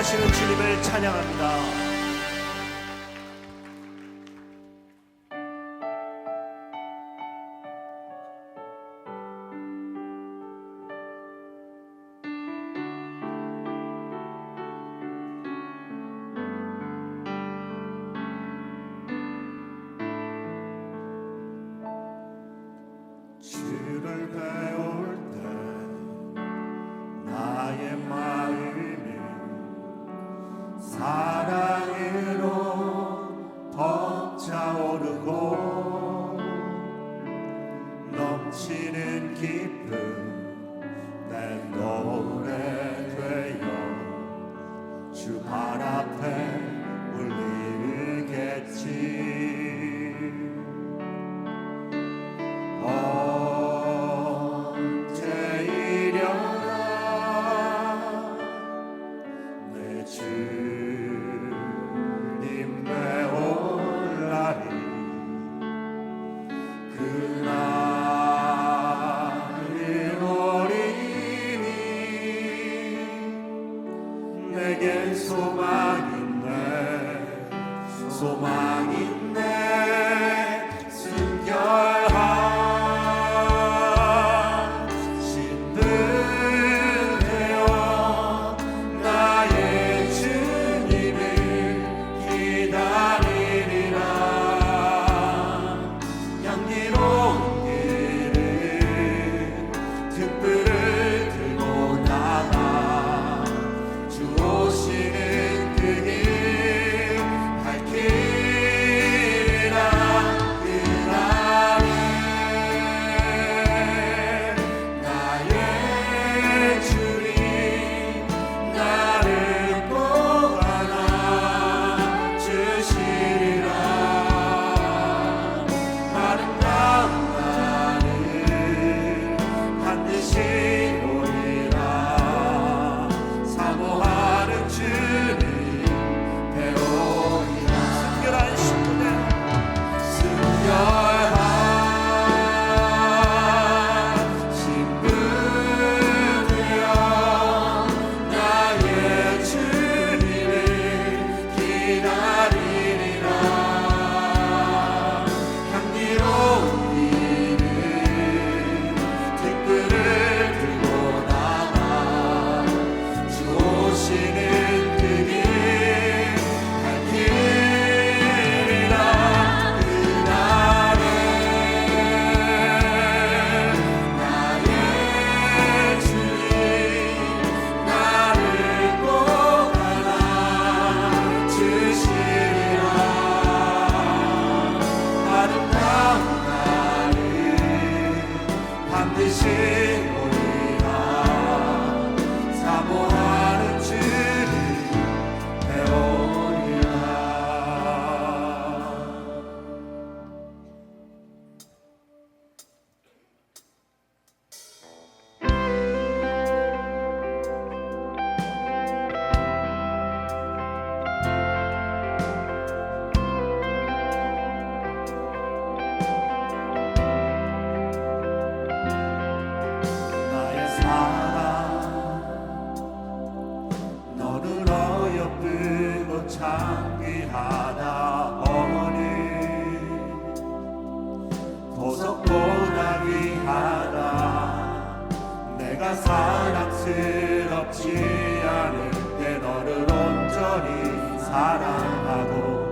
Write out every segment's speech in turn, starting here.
하시는 주님을 찬양합니다. 주를 배울 때 나의 마음이 사랑으로 벅차오르고 넘치는 기쁨 내 노래 되어 주 발 앞에 울리겠지. 내겐 소망 있네, 소망 있네. 순결한 신들 되어 나의 주님을 기다리리라. 향기로운 길을 등불을 들고 나가 오시는 그 길 갈 길이라. 그날에 나의 주님 나를 꼭 안아주시리라. 아름다운 날을 반드시 보리라. 사모하는 주님 배우리라. 순결한 신부들, 순결한 신부되어 나의 주님을 기다리리라. 향기로운 길을 등불을 들고 나가 주 오시는 그 길 갈 길이라. 그날에 나의 주님 나를 꼭 안아주시리라. 아름다운 날을 반드시 보리라. 사모하는 주를 배우리라. 나의 사랑 너는 어여쁘고 창귀하다. 어머니 보석보다 위하다. 내가 사랑스럽지 않을 때 너를 온전히 사랑하고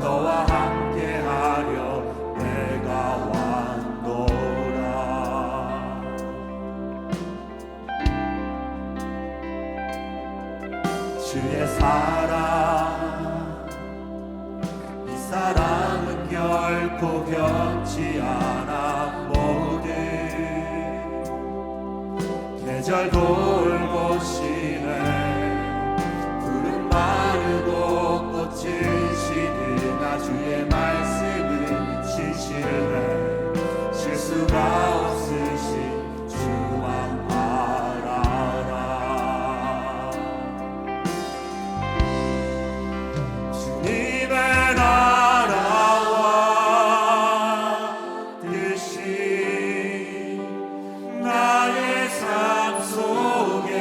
너와 함께하려 내가 왔노라. 주의 사랑 이 사랑은 결코 변치 않아. 모든 계절 돌고 시네. 푸른 마르고 꽃을 시드나 주의 말씀은 진실해. 실수가 없으신 주만 바라라. 주님의 나라와 뜻이 나의 삶 속에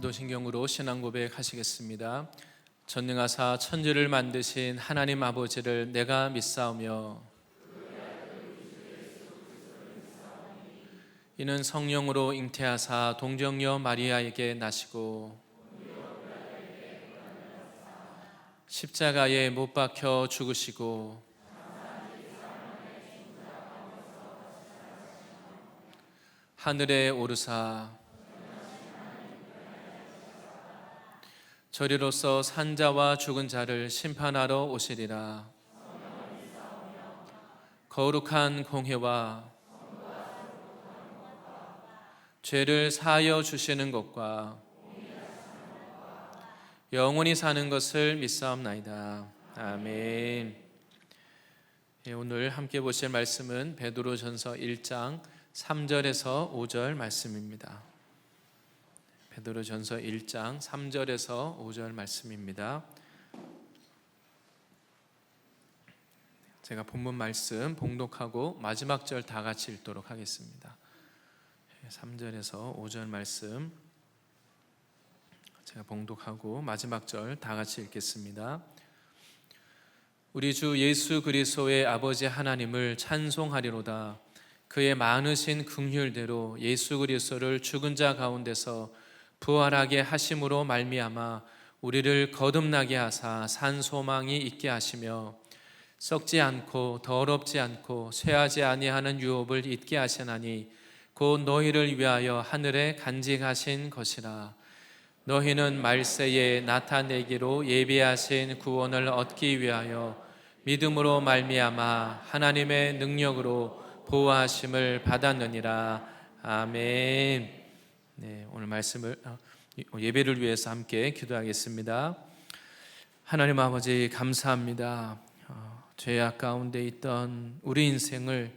사도신경으로 신앙 고백하시겠습니다. 전능하사 천지를 만드신 하나님 아버지를 내가 믿사오며 이는 성령으로 잉태하사 동정녀 마리아에게 나시고 십자가에 못 박혀 죽으시고 하늘에 오르사 저리로서 산자와 죽은 자를 심판하러 오시리라. 거룩한 공회와 죄를 사하여 주시는 것과 영원히 사는 것을 믿사옵나이다. 아멘. 오늘 함께 보실 말씀은 베드로전서 1장 3절에서 5절 말씀입니다. 베드로전서 1장 3절에서 5절 말씀입니다. 제가 본문 말씀 봉독하고 마지막 절 다 같이 읽도록 하겠습니다. 3절에서 5절 말씀 제가 봉독하고 마지막 절 다 같이 읽겠습니다. 우리 주 예수 그리스도의 아버지 하나님을 찬송하리로다. 그의 많으신 긍휼대로 예수 그리스도를 죽은 자 가운데서 부활하게 하심으로 말미암아 우리를 거듭나게 하사 산 소망이 있게 하시며 썩지 않고 더럽지 않고 쇠하지 아니하는 유업을 잊게 하시나니 곧 너희를 위하여 하늘에 간직하신 것이라. 너희는 말세에 나타내기로 예비하신 구원을 얻기 위하여 믿음으로 말미암아 하나님의 능력으로 보호하심을 받았느니라. 아멘. 네, 오늘 말씀을 예배를 위해서 함께 기도하겠습니다. 하나님 아버지 감사합니다. 죄악 가운데 있던 우리 인생을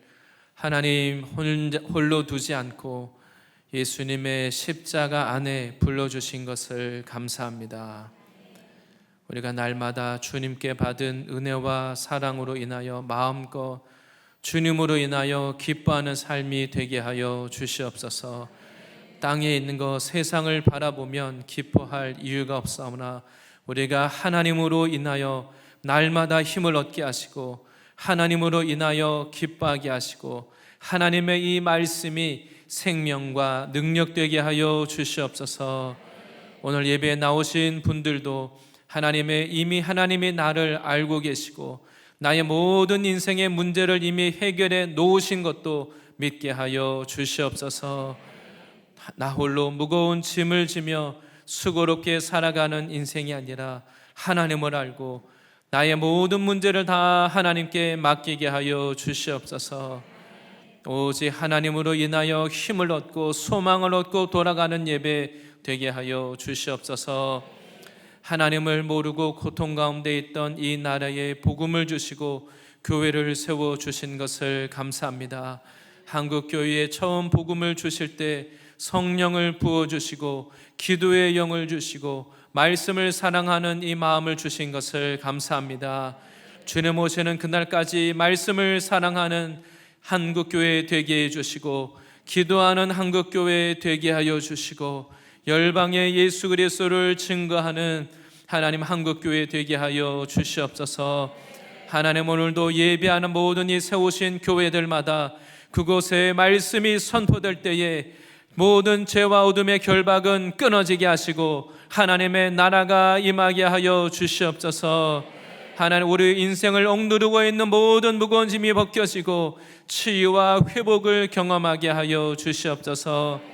하나님 홀로 두지 않고 예수님의 십자가 안에 불러주신 것을 감사합니다. 우리가 날마다 주님께 받은 은혜와 사랑으로 인하여 마음껏 주님으로 인하여 기뻐하는 삶이 되게 하여 주시옵소서. 땅에 있는 것 세상을 바라보면 기뻐할 이유가 없사오나 우리가 하나님으로 인하여 날마다 힘을 얻게 하시고 하나님으로 인하여 기뻐하게 하시고 하나님의 이 말씀이 생명과 능력되게 하여 주시옵소서. 오늘 예배에 나오신 분들도 이미 하나님이 나를 알고 계시고 나의 모든 인생의 문제를 이미 해결해 놓으신 것도 믿게 하여 주시옵소서. 나 홀로 무거운 짐을 지며 수고롭게 살아가는 인생이 아니라 하나님을 알고 나의 모든 문제를 다 하나님께 맡기게 하여 주시옵소서. 오직 하나님으로 인하여 힘을 얻고 소망을 얻고 돌아가는 예배 되게 하여 주시옵소서. 하나님을 모르고 고통 가운데 있던 이 나라에 복음을 주시고 교회를 세워주신 것을 감사합니다. 한국교회에 처음 복음을 주실 때 성령을 부어주시고 기도의 영을 주시고 말씀을 사랑하는 이 마음을 주신 것을 감사합니다. 주님 오시는 그날까지 말씀을 사랑하는 한국교회 되게 해주시고 기도하는 한국교회 되게 하여 주시고 열방의 예수 그리스도를 증거하는 하나님 한국교회 되게 하여 주시옵소서. 하나님 오늘도 예배하는 모든 이 세우신 교회들마다 그곳에 말씀이 선포될 때에 모든 죄와 어둠의 결박은 끊어지게 하시고 하나님의 나라가 임하게 하여 주시옵소서. 하나님 우리 인생을 억누르고 있는 모든 무거운 짐이 벗겨지고 치유와 회복을 경험하게 하여 주시옵소서.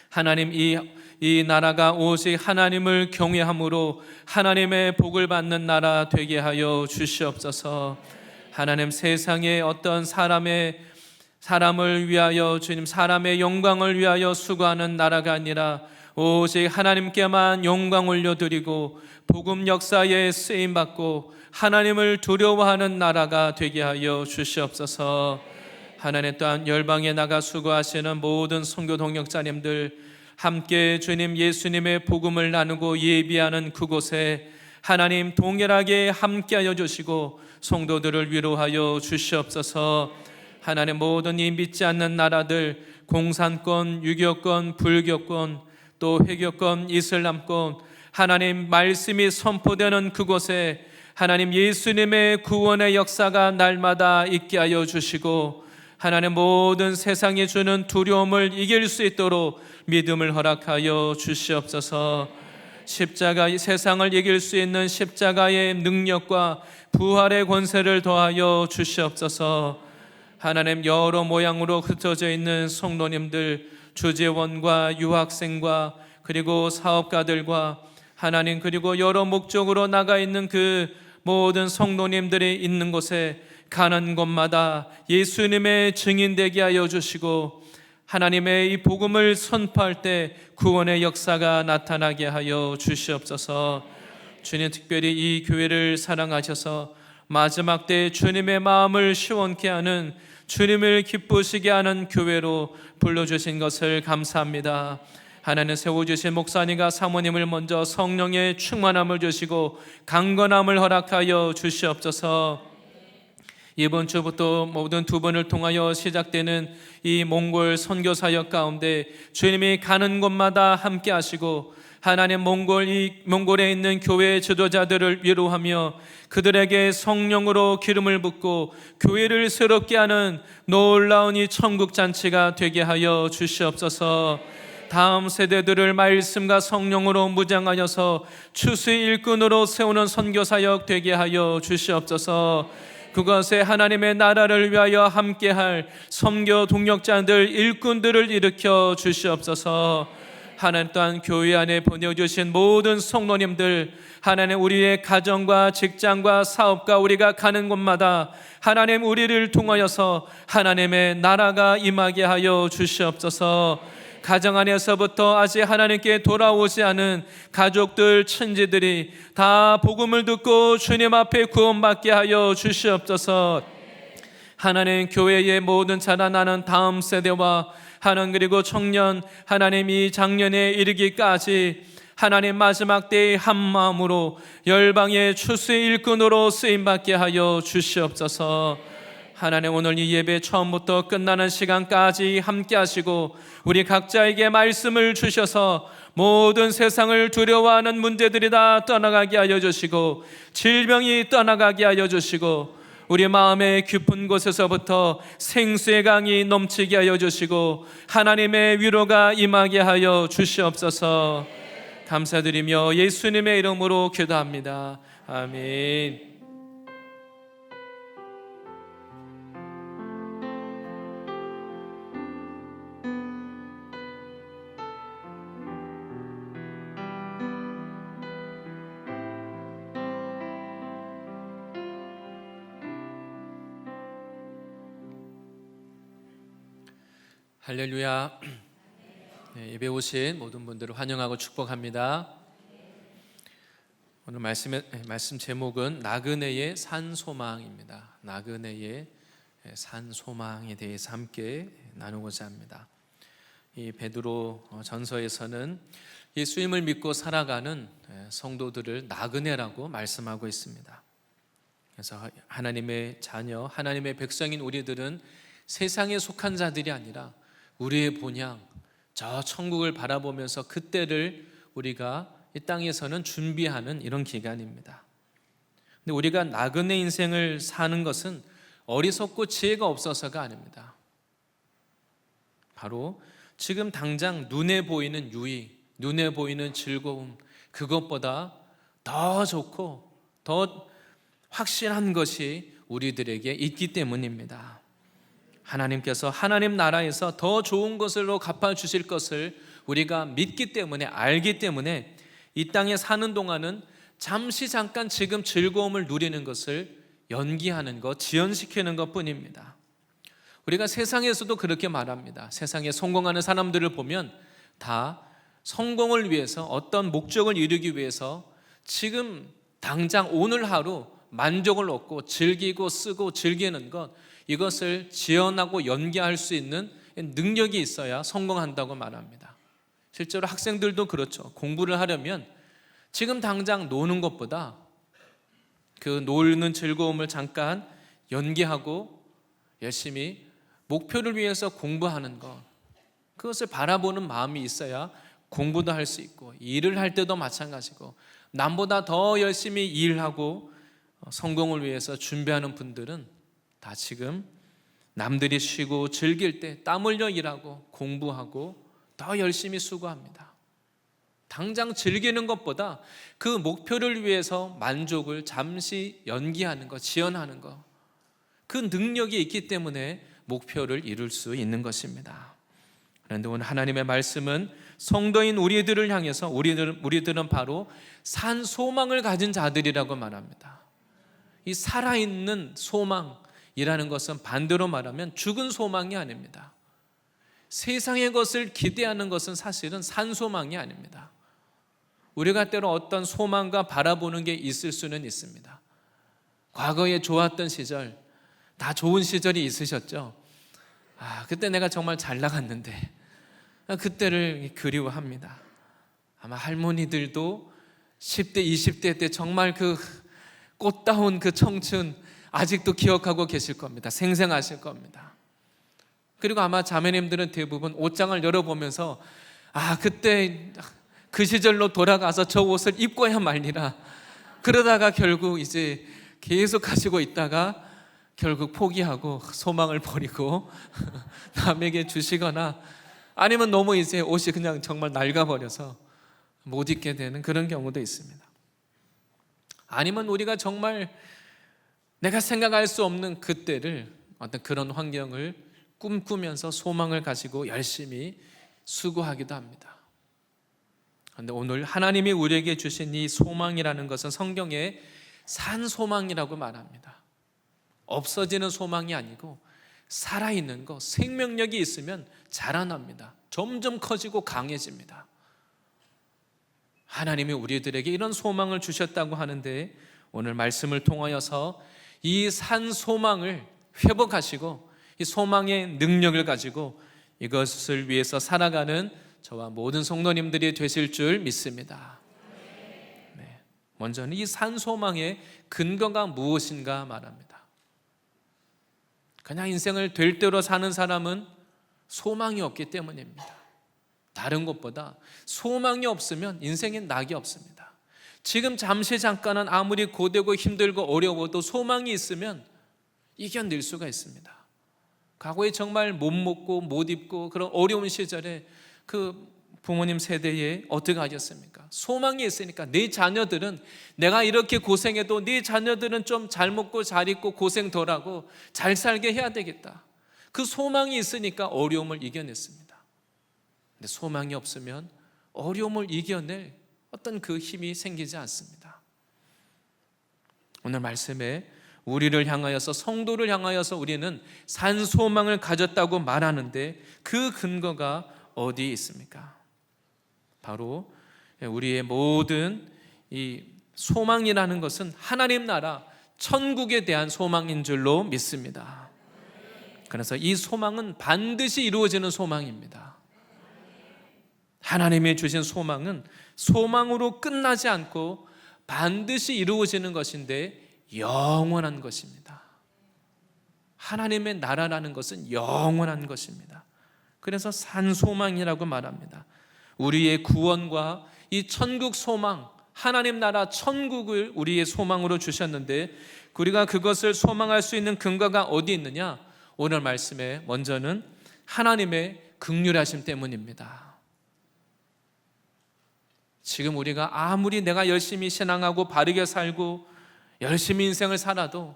하나님 이 나라가 오직 하나님을 경외함으로 하나님의 복을 받는 나라 되게 하여 주시옵소서. 하나님 세상에 어떤 사람을 위하여 주님 사람의 영광을 위하여 수고하는 나라가 아니라 오직 하나님께만 영광 올려드리고 복음 역사에 쓰임받고 하나님을 두려워하는 나라가 되게 하여 주시옵소서. 하나님 또한 열방에 나가 수고하시는 모든 선교 동역자님들 함께 주님 예수님의 복음을 나누고 예비하는 그곳에 하나님 동일하게 함께하여 주시고 성도들을 위로하여 주시옵소서. 하나님 모든 이 믿지 않는 나라들 공산권, 유교권, 불교권 또 회교권, 이슬람권 하나님 말씀이 선포되는 그곳에 하나님 예수님의 구원의 역사가 날마다 있게 하여 주시고 하나님 모든 세상이 주는 두려움을 이길 수 있도록 믿음을 허락하여 주시옵소서. 십자가 세상을 이길 수 있는 십자가의 능력과 부활의 권세를 더하여 주시옵소서. 하나님 여러 모양으로 흩어져 있는 성도님들, 주재원과 유학생과 그리고 사업가들과 하나님 그리고 여러 목적으로 나가 있는 그 모든 성도님들이 있는 곳에 가는 곳마다 예수님의 증인되게 하여 주시고 하나님의 이 복음을 선포할 때 구원의 역사가 나타나게 하여 주시옵소서. 주님 특별히 이 교회를 사랑하셔서 마지막 때 주님의 마음을 시원케 하는, 주님을 기쁘시게 하는 교회로 불러주신 것을 감사합니다. 하나님 세워주신 목사님과 사모님을 먼저 성령의 충만함을 주시고 강건함을 허락하여 주시옵소서. 이번 주부터 모든 두 번을 통하여 시작되는 이 몽골 선교 사역 가운데 주님이 가는 곳마다 함께 하시고 하나님 몽골에 있는 교회 지도자들을 위로하며 그들에게 성령으로 기름을 붓고 교회를 새롭게 하는 놀라운 이 천국 잔치가 되게 하여 주시옵소서. 다음 세대들을 말씀과 성령으로 무장하여서 추수의 일꾼으로 세우는 선교 사역 되게 하여 주시옵소서. 그것에 하나님의 나라를 위하여 함께할 선교 동력자들, 일꾼들을 일으켜 주시옵소서. 하나님 또한 교회 안에 보내주신 모든 성도님들, 하나님 우리의 가정과 직장과 사업과 우리가 가는 곳마다 하나님 우리를 통하여서 하나님의 나라가 임하게 하여 주시옵소서. 가정 안에서부터 아직 하나님께 돌아오지 않은 가족들, 친지들이 다 복음을 듣고 주님 앞에 구원받게 하여 주시옵소서. 하나님 교회의 모든 자라나는 다음 세대와 하나님 그리고 청년, 하나님이 작년에 이르기까지 하나님 마지막 때의 한 마음으로 열방의 추수의 일꾼으로 쓰임받게 하여 주시옵소서. 하나님 오늘 이 예배 처음부터 끝나는 시간까지 함께 하시고 우리 각자에게 말씀을 주셔서 모든 세상을 두려워하는 문제들이 다 떠나가게 하여 주시고 질병이 떠나가게 하여 주시고 우리 마음의 깊은 곳에서부터 생수의 강이 넘치게 하여 주시고 하나님의 위로가 임하게 하여 주시옵소서. 감사드리며 예수님의 이름으로 기도합니다. 아멘. 할렐루야. 예배 오신 모든 분들을 환영하고 축복합니다. 오늘 말씀 제목은 나그네의 산소망입니다. 나그네의 산소망에 대해서 함께 나누고자 합니다. 이 베드로 전서에서는 예수님을 믿고 살아가는 성도들을 나그네라고 말씀하고 있습니다. 그래서 하나님의 자녀, 하나님의 백성인 우리들은 세상에 속한 자들이 아니라 우리의 본향, 저 천국을 바라보면서 그때를 우리가 이 땅에서는 준비하는 이런 기간입니다. 근데 우리가 나그네 인생을 사는 것은 어리석고 지혜가 없어서가 아닙니다. 바로 지금 당장 눈에 보이는 유익, 눈에 보이는 즐거움, 그것보다 더 좋고 더 확실한 것이 우리들에게 있기 때문입니다. 하나님께서 하나님 나라에서 더 좋은 것으로 갚아주실 것을 우리가 믿기 때문에, 알기 때문에 이 땅에 사는 동안은 잠깐 지금 즐거움을 누리는 것을 연기하는 것, 지연시키는 것 뿐입니다. 우리가 세상에서도 그렇게 말합니다. 세상에 성공하는 사람들을 보면 다 성공을 위해서, 어떤 목적을 이루기 위해서 지금 당장 오늘 하루 만족을 얻고 즐기고 쓰고 즐기는 것, 이것을 지연하고 연기할 수 있는 능력이 있어야 성공한다고 말합니다. 실제로 학생들도 그렇죠. 공부를 하려면 지금 당장 노는 것보다 그 노는 즐거움을 잠깐 연기하고 열심히 목표를 위해서 공부하는 것, 그것을 바라보는 마음이 있어야 공부도 할 수 있고, 일을 할 때도 마찬가지고, 남보다 더 열심히 일하고 성공을 위해서 준비하는 분들은 다 지금 남들이 쉬고 즐길 때 땀 흘려 일하고 공부하고 더 열심히 수고합니다. 당장 즐기는 것보다 그 목표를 위해서 만족을 잠시 연기하는 것, 지연하는 것, 그 능력이 있기 때문에 목표를 이룰 수 있는 것입니다. 그런데 오늘 하나님의 말씀은 성도인 우리들을 향해서 우리들은 바로 산 소망을 가진 자들이라고 말합니다. 이 살아있는 소망이라는 것은 반대로 말하면 죽은 소망이 아닙니다. 세상의 것을 기대하는 것은 사실은 산 소망이 아닙니다. 우리가 때로 어떤 소망과 바라보는 게 있을 수는 있습니다. 과거에 좋았던 시절, 다 좋은 시절이 있으셨죠? 그때 내가 정말 잘 나갔는데, 그때를 그리워합니다. 아마 할머니들도 10대, 20대 때 정말 그 꽃다운 그 청춘 아직도 기억하고 계실 겁니다. 생생하실 겁니다. 그리고 아마 자매님들은 대부분 옷장을 열어보면서 그때 그 시절로 돌아가서 저 옷을 입고야 말리라. 그러다가 결국 이제 계속 가지고 있다가 결국 포기하고 소망을 버리고 남에게 주시거나 아니면 너무 이제 옷이 그냥 정말 낡아버려서 못 입게 되는 그런 경우도 있습니다. 아니면 우리가 정말 내가 생각할 수 없는 그때를, 어떤 그런 환경을 꿈꾸면서 소망을 가지고 열심히 수고하기도 합니다. 그런데 오늘 하나님이 우리에게 주신 이 소망이라는 것은 성경에 산 소망이라고 말합니다. 없어지는 소망이 아니고 살아있는 것, 생명력이 있으면 자라납니다. 점점 커지고 강해집니다. 하나님이 우리들에게 이런 소망을 주셨다고 하는데, 오늘 말씀을 통하여서 이 산 소망을 회복하시고 이 소망의 능력을 가지고 이것을 위해서 살아가는 저와 모든 성도님들이 되실 줄 믿습니다. 네. 먼저는 이 산 소망의 근거가 무엇인가 말합니다. 그냥 인생을 될 대로 사는 사람은 소망이 없기 때문입니다. 다른 것보다 소망이 없으면 인생에 낙이 없습니다. 지금 잠깐은 아무리 고되고 힘들고 어려워도 소망이 있으면 이겨낼 수가 있습니다. 과거에 정말 못 먹고 못 입고 그런 어려운 시절에 그 부모님 세대에 어떻게 하셨습니까? 소망이 있으니까 내 자녀들은, 내가 이렇게 고생해도 네 자녀들은 좀 잘 먹고 잘 입고 고생 덜하고 잘 살게 해야 되겠다. 그 소망이 있으니까 어려움을 이겨냈습니다. 근데 소망이 없으면 어려움을 이겨낼 어떤 그 힘이 생기지 않습니다. 오늘 말씀에 우리를 향하여서, 성도를 향하여서 우리는 산 소망을 가졌다고 말하는데 그 근거가 어디에 있습니까? 바로 우리의 모든 이 소망이라는 것은 하나님 나라, 천국에 대한 소망인 줄로 믿습니다. 그래서 이 소망은 반드시 이루어지는 소망입니다. 하나님이 주신 소망은 소망으로 끝나지 않고 반드시 이루어지는 것인데 영원한 것입니다. 하나님의 나라라는 것은 영원한 것입니다. 그래서 산 소망이라고 말합니다. 우리의 구원과 이 천국 소망, 하나님 나라 천국을 우리의 소망으로 주셨는데 우리가 그것을 소망할 수 있는 근거가 어디 있느냐? 오늘 말씀에 먼저는 하나님의 긍휼하심 때문입니다. 지금 우리가 아무리 내가 열심히 신앙하고 바르게 살고 열심히 인생을 살아도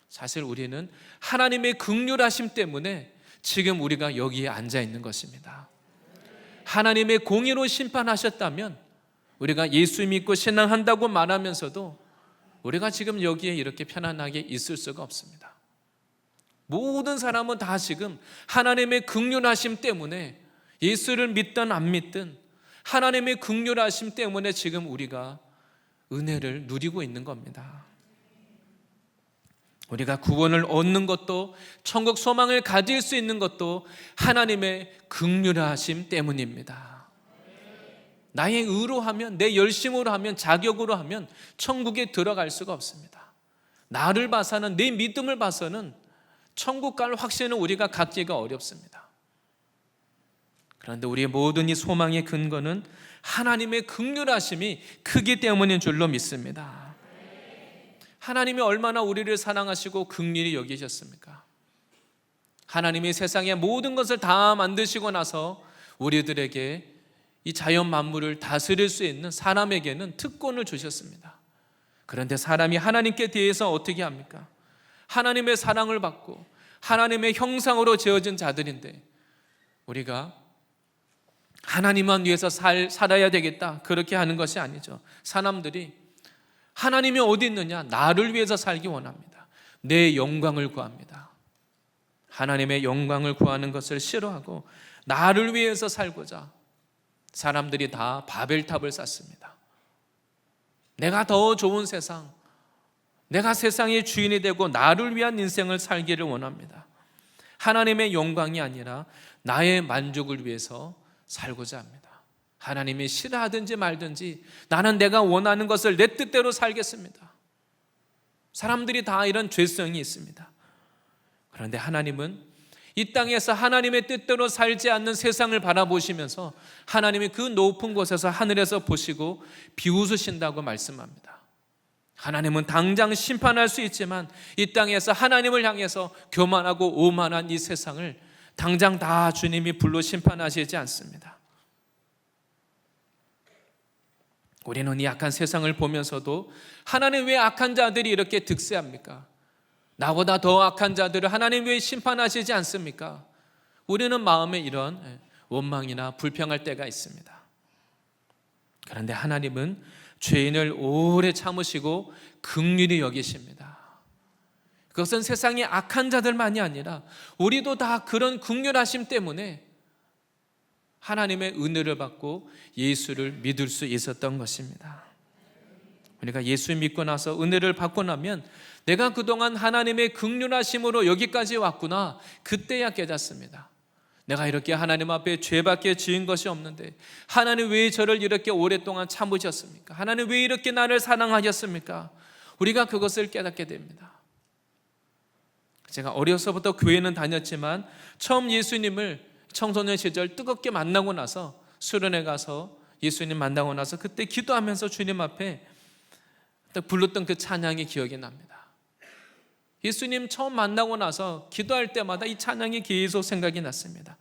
사실 우리는 하나님의 긍휼하심 때문에 지금 우리가 여기에 앉아 있는 것입니다. 하나님의 공의로 심판하셨다면 우리가 예수 믿고 신앙한다고 말하면서도 우리가 지금 여기에 이렇게 편안하게 있을 수가 없습니다. 모든 사람은 다 지금 하나님의 긍휼하심 때문에, 예수를 믿든 안 믿든 하나님의 긍휼하심 때문에 지금 우리가 은혜를 누리고 있는 겁니다. 우리가 구원을 얻는 것도, 천국 소망을 가질 수 있는 것도 하나님의 긍휼하심 때문입니다. 나의 의로 하면, 내 열심으로 하면, 자격으로 하면 천국에 들어갈 수가 없습니다. 나를 봐서는, 내 믿음을 봐서는 천국 갈 확신은 우리가 갖기가 어렵습니다. 그런데 우리의 모든 이 소망의 근거는 하나님의 긍휼하심이 크기 때문인 줄로 믿습니다. 하나님이 얼마나 우리를 사랑하시고 긍휼히 여기셨습니까? 하나님이 세상의 모든 것을 다 만드시고 나서 우리들에게 이 자연 만물을 다스릴 수 있는 사람에게는 특권을 주셨습니다. 그런데 사람이 하나님께 대해서 어떻게 합니까? 하나님의 사랑을 받고 하나님의 형상으로 지어진 자들인데 우리가 하나님만 위해서 살아야 되겠다 그렇게 하는 것이 아니죠. 사람들이 하나님이 어디 있느냐? 나를 위해서 살기 원합니다. 내 영광을 구합니다. 하나님의 영광을 구하는 것을 싫어하고 나를 위해서 살고자 사람들이 다 바벨탑을 쌓습니다. 내가 더 좋은 세상, 내가 세상의 주인이 되고 나를 위한 인생을 살기를 원합니다. 하나님의 영광이 아니라 나의 만족을 위해서 살고자 합니다. 하나님이 싫어하든지 말든지 나는 내가 원하는 것을 내 뜻대로 살겠습니다. 사람들이 다 이런 죄성이 있습니다. 그런데 하나님은 이 땅에서 하나님의 뜻대로 살지 않는 세상을 바라보시면서 하나님이 그 높은 곳에서 하늘에서 보시고 비웃으신다고 말씀합니다. 하나님은 당장 심판할 수 있지만 이 땅에서 하나님을 향해서 교만하고 오만한 이 세상을 당장 다 주님이 불로 심판하시지 않습니다. 우리는 이 악한 세상을 보면서도 하나님 왜 악한 자들이 이렇게 득세합니까? 나보다 더 악한 자들을 하나님 왜 심판하시지 않습니까? 우리는 마음에 이런 원망이나 불평할 때가 있습니다. 그런데 하나님은 죄인을 오래 참으시고 긍휼히 여기십니다. 그것은 세상의 악한 자들만이 아니라 우리도 다 그런 긍휼하심 때문에 하나님의 은혜를 받고 예수를 믿을 수 있었던 것입니다. 우리가 예수 믿고 나서 은혜를 받고 나면 내가 그동안 하나님의 긍휼하심으로 여기까지 왔구나, 그때야 깨닫습니다. 내가 이렇게 하나님 앞에 죄밖에 지은 것이 없는데 하나님 왜 저를 이렇게 오랫동안 참으셨습니까? 하나님 왜 이렇게 나를 사랑하셨습니까? 우리가 그것을 깨닫게 됩니다. 제가 어려서부터 교회는 다녔지만 처음 예수님을 청소년 시절 뜨겁게 만나고 나서 수련회 가서 예수님 만나고 나서 그때 기도하면서 주님 앞에 딱 불렀던 그 찬양이 기억이 납니다. 예수님 처음 만나고 나서 기도할 때마다 이 찬양이 계속 생각이 났습니다.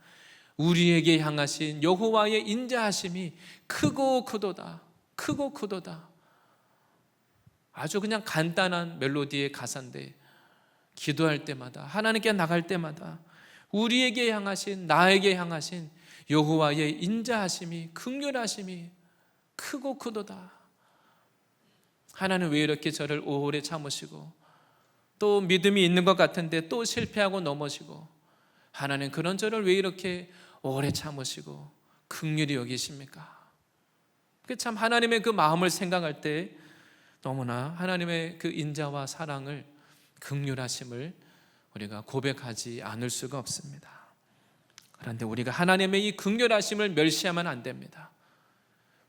우리에게 향하신 여호와의 인자하심이 크고 크도다, 크고 크도다. 아주 그냥 간단한 멜로디의 가사인데 기도할 때마다, 하나님께 나갈 때마다 우리에게 향하신, 나에게 향하신 여호와의 인자하심이, 긍휼하심이 크고 크도다. 하나님 왜 이렇게 저를 오래 참으시고 또 믿음이 있는 것 같은데 또 실패하고 넘어지고, 하나님 그런 저를 왜 이렇게 오래 참으시고 긍휼히 여기십니까? 참 하나님의 그 마음을 생각할 때 너무나 하나님의 그 인자와 사랑을, 긍휼하심을 우리가 고백하지 않을 수가 없습니다. 그런데 우리가 하나님의 이 긍휼하심을 멸시하면 안 됩니다.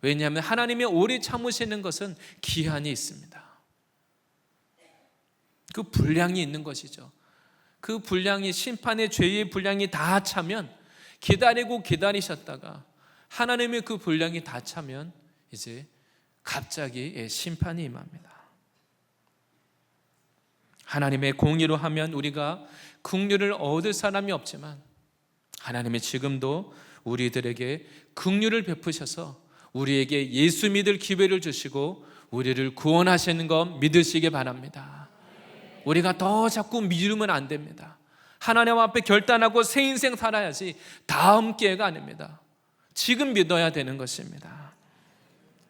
왜냐하면 하나님의 오래 참으시는 것은 기한이 있습니다. 그 분량이 있는 것이죠. 그 분량이, 심판의 죄의 분량이 다 차면, 기다리고 기다리셨다가 하나님의 그 분량이 다 차면 이제 갑자기 심판이 임합니다. 하나님의 공의로 하면 우리가 긍휼을 얻을 사람이 없지만 하나님이 지금도 우리들에게 긍휼을 베푸셔서 우리에게 예수 믿을 기회를 주시고 우리를 구원하시는 것 믿으시기 바랍니다. 우리가 더 자꾸 미루면 안 됩니다. 하나님 앞에 결단하고 새 인생 살아야지 다음 기회가 아닙니다. 지금 믿어야 되는 것입니다.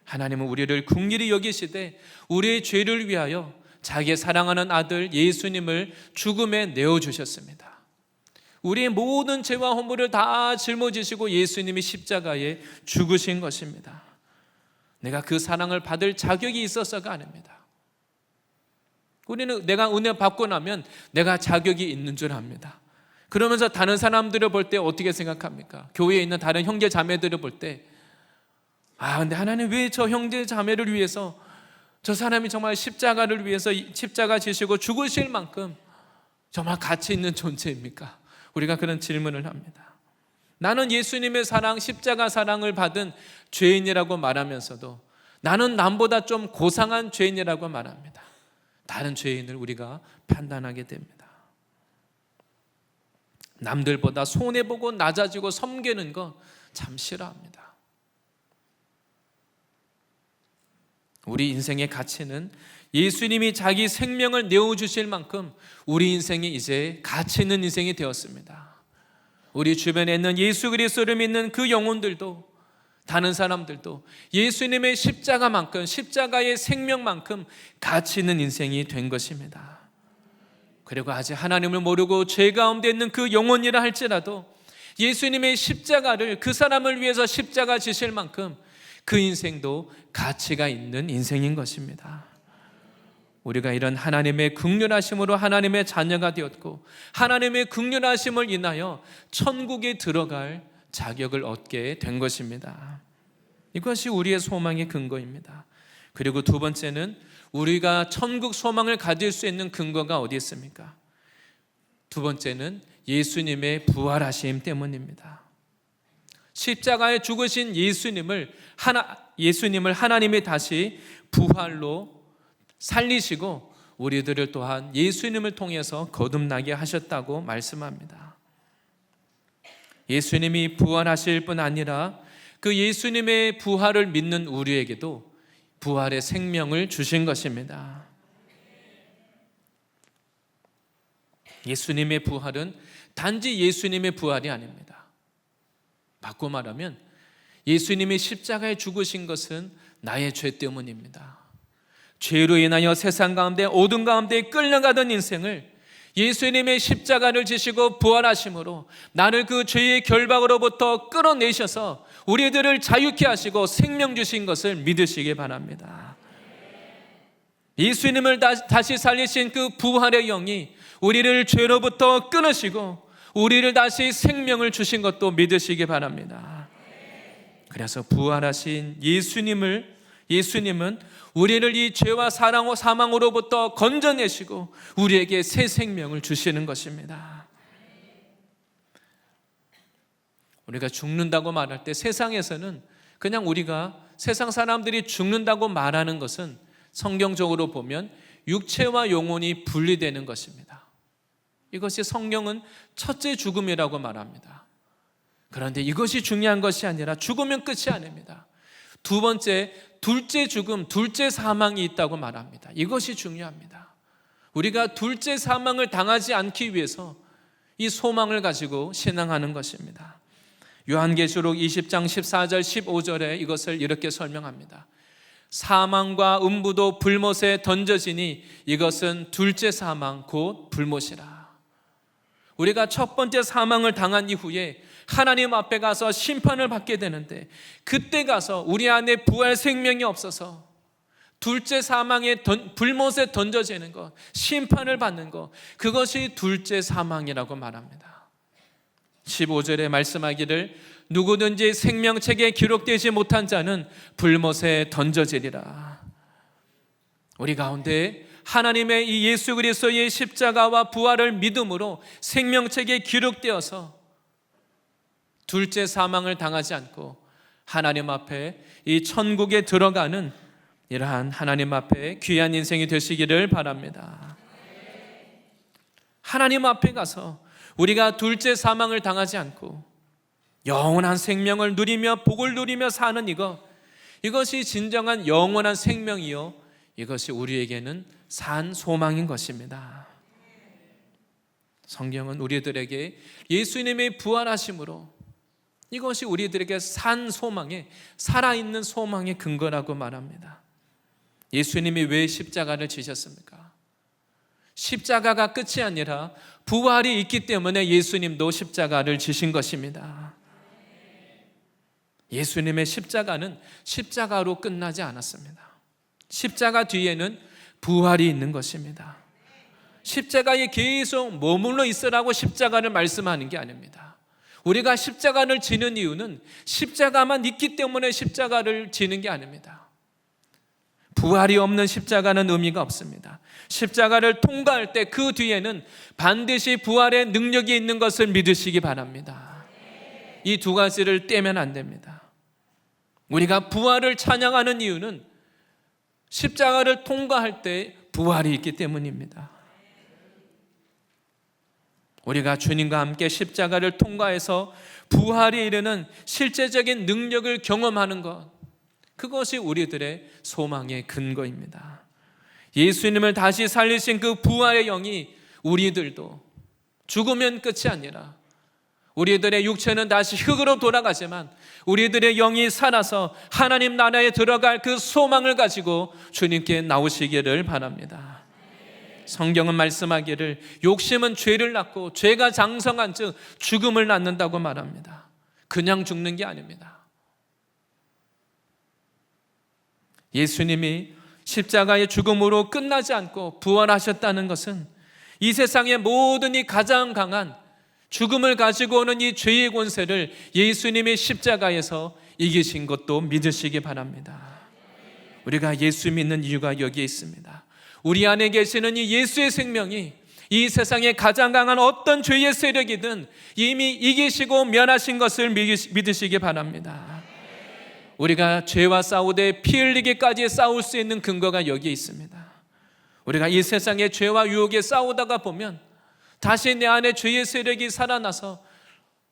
하나님은 우리를 긍휼히 여기시되 우리의 죄를 위하여 자기의 사랑하는 아들 예수님을 죽음에 내어주셨습니다. 우리의 모든 죄와 허물을 다 짊어지시고 예수님이 십자가에 죽으신 것입니다. 내가 그 사랑을 받을 자격이 있어서가 아닙니다. 우리는 내가 은혜 받고 나면 내가 자격이 있는 줄 압니다. 그러면서 다른 사람들을 볼 때 어떻게 생각합니까? 교회에 있는 다른 형제 자매들을 볼 때, 근데 하나님 왜 저 형제 자매를 위해서, 저 사람이 정말 십자가를 위해서 십자가 지시고 죽으실 만큼 정말 가치 있는 존재입니까? 우리가 그런 질문을 합니다. 나는 예수님의 사랑, 십자가 사랑을 받은 죄인이라고 말하면서도 나는 남보다 좀 고상한 죄인이라고 말합니다. 다른 죄인을 우리가 판단하게 됩니다. 남들보다 손해보고 낮아지고 섬기는 거 참 싫어합니다. 우리 인생의 가치는 예수님이 자기 생명을 내어주실 만큼 우리 인생이 이제 가치 있는 인생이 되었습니다. 우리 주변에 있는 예수 그리스도를 믿는 그 영혼들도, 다른 사람들도 예수님의 십자가만큼, 십자가의 생명만큼 가치 있는 인생이 된 것입니다. 그리고 아직 하나님을 모르고 죄 가운데 있는 그 영혼이라 할지라도 예수님의 십자가를, 그 사람을 위해서 십자가 지실 만큼 그 인생도 가치가 있는 인생인 것입니다. 우리가 이런 하나님의 긍휼하심으로 하나님의 자녀가 되었고, 하나님의 긍휼하심을 인하여 천국에 들어갈 자격을 얻게 된 것입니다. 이것이 우리의 소망의 근거입니다. 그리고 두 번째는 우리가 천국 소망을 가질 수 있는 근거가 어디 있습니까? 두 번째는 예수님의 부활하심 때문입니다. 십자가에 죽으신 예수님을 하나님이 다시 부활로 살리시고 우리들을 또한 예수님을 통해서 거듭나게 하셨다고 말씀합니다. 예수님이 부활하실 뿐 아니라 그 예수님의 부활을 믿는 우리에게도 부활의 생명을 주신 것입니다. 예수님의 부활은 단지 예수님의 부활이 아닙니다. 바꿔 말하면 예수님이 십자가에 죽으신 것은 나의 죄 때문입니다. 죄로 인하여 세상 가운데 어둠 가운데 끌려가던 인생을 예수님의 십자가를 지시고 부활하심으로 나를 그 죄의 결박으로부터 끌어내셔서 우리들을 자유케 하시고 생명 주신 것을 믿으시기 바랍니다. 예수님을 다시 살리신 그 부활의 영이 우리를 죄로부터 끊으시고 우리를 다시 생명을 주신 것도 믿으시기 바랍니다. 그래서 부활하신 예수님은 우리를 이 죄와 사망으로부터 건져내시고 우리에게 새 생명을 주시는 것입니다. 우리가 죽는다고 말할 때 세상에서는 그냥 우리가 세상 사람들이 죽는다고 말하는 것은 성경적으로 보면 육체와 영혼이 분리되는 것입니다. 이것이 성경은 첫째 죽음이라고 말합니다. 그런데 이것이 중요한 것이 아니라 죽으면 끝이 아닙니다. 두 번째, 둘째 죽음, 둘째 사망이 있다고 말합니다. 이것이 중요합니다. 우리가 둘째 사망을 당하지 않기 위해서 이 소망을 가지고 신앙하는 것입니다. 요한계시록 20장 14절 15절에 이것을 이렇게 설명합니다. 사망과 음부도 불못에 던져지니 이것은 둘째 사망 곧 불못이라. 우리가 첫 번째 사망을 당한 이후에 하나님 앞에 가서 심판을 받게 되는데, 그때 가서 우리 안에 부활 생명이 없어서 둘째 사망의 불못에 던져지는 것, 심판을 받는 것, 그것이 둘째 사망이라고 말합니다. 15절에 말씀하기를 누구든지 생명책에 기록되지 못한 자는 불못에 던져지리라. 우리 가운데 하나님의 이 예수 그리스도의 십자가와 부활을 믿음으로 생명책에 기록되어서 둘째 사망을 당하지 않고 하나님 앞에 이 천국에 들어가는 이러한 하나님 앞에 귀한 인생이 되시기를 바랍니다. 하나님 앞에 가서 우리가 둘째 사망을 당하지 않고 영원한 생명을 누리며 복을 누리며 사는 이것이 진정한 영원한 생명이요, 이것이 우리에게는 산 소망인 것입니다. 성경은 우리들에게 예수님의 부활하심으로 이것이 우리들에게 산 소망의, 살아있는 소망의 근거라고 말합니다. 예수님이 왜 십자가를 지셨습니까? 십자가가 끝이 아니라 부활이 있기 때문에 예수님도 십자가를 지신 것입니다. 예수님의 십자가는 십자가로 끝나지 않았습니다. 십자가 뒤에는 부활이 있는 것입니다. 십자가에 계속 머물러 있으라고 십자가를 말씀하는 게 아닙니다. 우리가 십자가를 지는 이유는 십자가만 있기 때문에 십자가를 지는 게 아닙니다. 부활이 없는 십자가는 의미가 없습니다. 십자가를 통과할 때 그 뒤에는 반드시 부활의 능력이 있는 것을 믿으시기 바랍니다. 이 두 가지를 떼면 안 됩니다. 우리가 부활을 찬양하는 이유는 십자가를 통과할 때 부활이 있기 때문입니다. 우리가 주님과 함께 십자가를 통과해서 부활에 이르는 실제적인 능력을 경험하는 것, 그것이 우리들의 소망의 근거입니다. 예수님을 다시 살리신 그 부활의 영이 우리들도 죽으면 끝이 아니라 우리들의 육체는 다시 흙으로 돌아가지만 우리들의 영이 살아서 하나님 나라에 들어갈 그 소망을 가지고 주님께 나오시기를 바랍니다. 성경은 말씀하기를 욕심은 죄를 낳고 죄가 장성한 즉 죽음을 낳는다고 말합니다. 그냥 죽는 게 아닙니다. 예수님이 십자가의 죽음으로 끝나지 않고 부활하셨다는 것은 이 세상의 모든 이 가장 강한 죽음을 가지고 오는 이 죄의 권세를 예수님이 십자가에서 이기신 것도 믿으시기 바랍니다. 우리가 예수 믿는 이유가 여기에 있습니다. 우리 안에 계시는 이 예수의 생명이 이 세상의 가장 강한 어떤 죄의 세력이든 이미 이기시고 면하신 것을 믿으시기 바랍니다. 우리가 죄와 싸우되 피 흘리기까지 싸울 수 있는 근거가 여기에 있습니다. 우리가 이 세상의 죄와 유혹에 싸우다가 보면 다시 내 안에 죄의 세력이 살아나서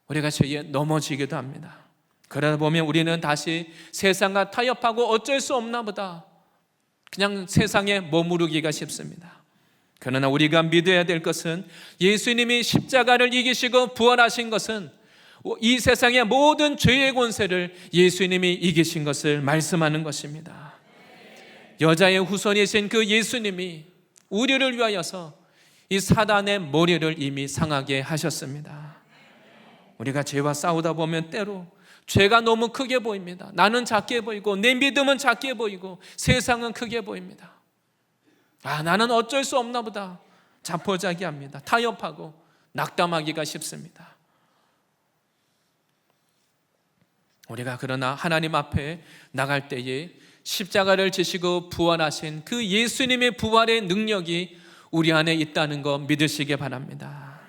우리가 죄에 넘어지기도 합니다. 그러다 보면 우리는 다시 세상과 타협하고 어쩔 수 없나 보다 그냥 세상에 머무르기가 쉽습니다. 그러나 우리가 믿어야 될 것은 예수님이 십자가를 이기시고 부활하신 것은 이 세상의 모든 죄의 권세를 예수님이 이기신 것을 말씀하는 것입니다. 여자의 후손이신 그 예수님이 우리를 위하여서 이 사단의 머리를 이미 상하게 하셨습니다. 우리가 죄와 싸우다 보면 때로 죄가 너무 크게 보입니다. 나는 작게 보이고 내 믿음은 작게 보이고 세상은 크게 보입니다. 나는 어쩔 수 없나 보다 자포자기합니다. 타협하고 낙담하기가 쉽습니다. 우리가 그러나 하나님 앞에 나갈 때에 십자가를 지시고 부활하신 그 예수님의 부활의 능력이 우리 안에 있다는 거 믿으시기 바랍니다.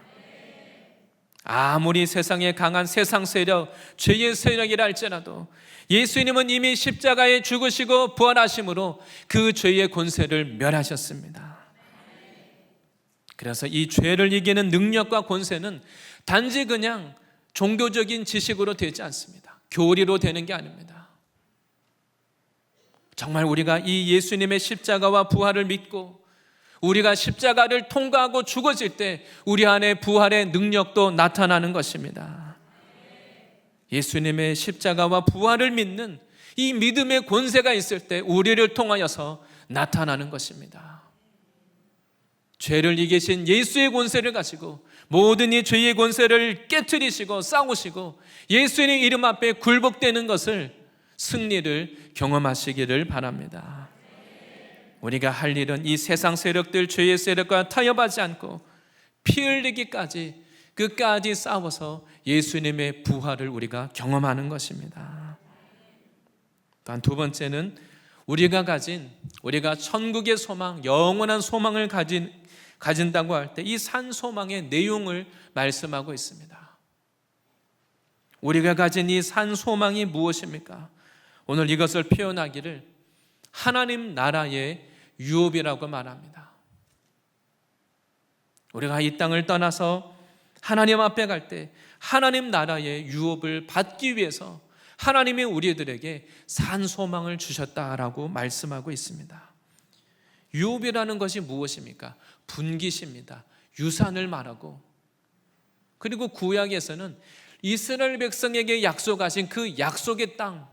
아무리 세상에 강한 세상 세력, 죄의 세력이라 할지라도 예수님은 이미 십자가에 죽으시고 부활하심으로 그 죄의 권세를 멸하셨습니다. 그래서 이 죄를 이기는 능력과 권세는 단지 그냥 종교적인 지식으로 되지 않습니다. 교리로 되는 게 아닙니다. 정말 우리가 이 예수님의 십자가와 부활을 믿고 우리가 십자가를 통과하고 죽어질 때 우리 안에 부활의 능력도 나타나는 것입니다. 예수님의 십자가와 부활을 믿는 이 믿음의 권세가 있을 때 우리를 통하여서 나타나는 것입니다. 죄를 이기신 예수의 권세를 가지고 모든 이 죄의 권세를 깨트리시고 싸우시고 예수님 이름 앞에 굴복되는 것을 승리를 경험하시기를 바랍니다. 우리가 할 일은 이 세상 세력들 죄의 세력과 타협하지 않고 피 흘리기까지 끝까지 싸워서 예수님의 부활을 우리가 경험하는 것입니다. 또한 두 번째는 우리가 천국의 소망, 영원한 소망을 가진다고 할 때 이 산 소망의 내용을 말씀하고 있습니다. 우리가 가진 이 산 소망이 무엇입니까? 오늘 이것을 표현하기를 하나님 나라의 유업이라고 말합니다. 우리가 이 땅을 떠나서 하나님 앞에 갈 때 하나님 나라의 유업을 받기 위해서 하나님이 우리들에게 산 소망을 주셨다라고 말씀하고 있습니다. 유업이라는 것이 무엇입니까? 분깃입니다. 유산을 말하고, 그리고 구약에서는 이스라엘 백성에게 약속하신 그 약속의 땅,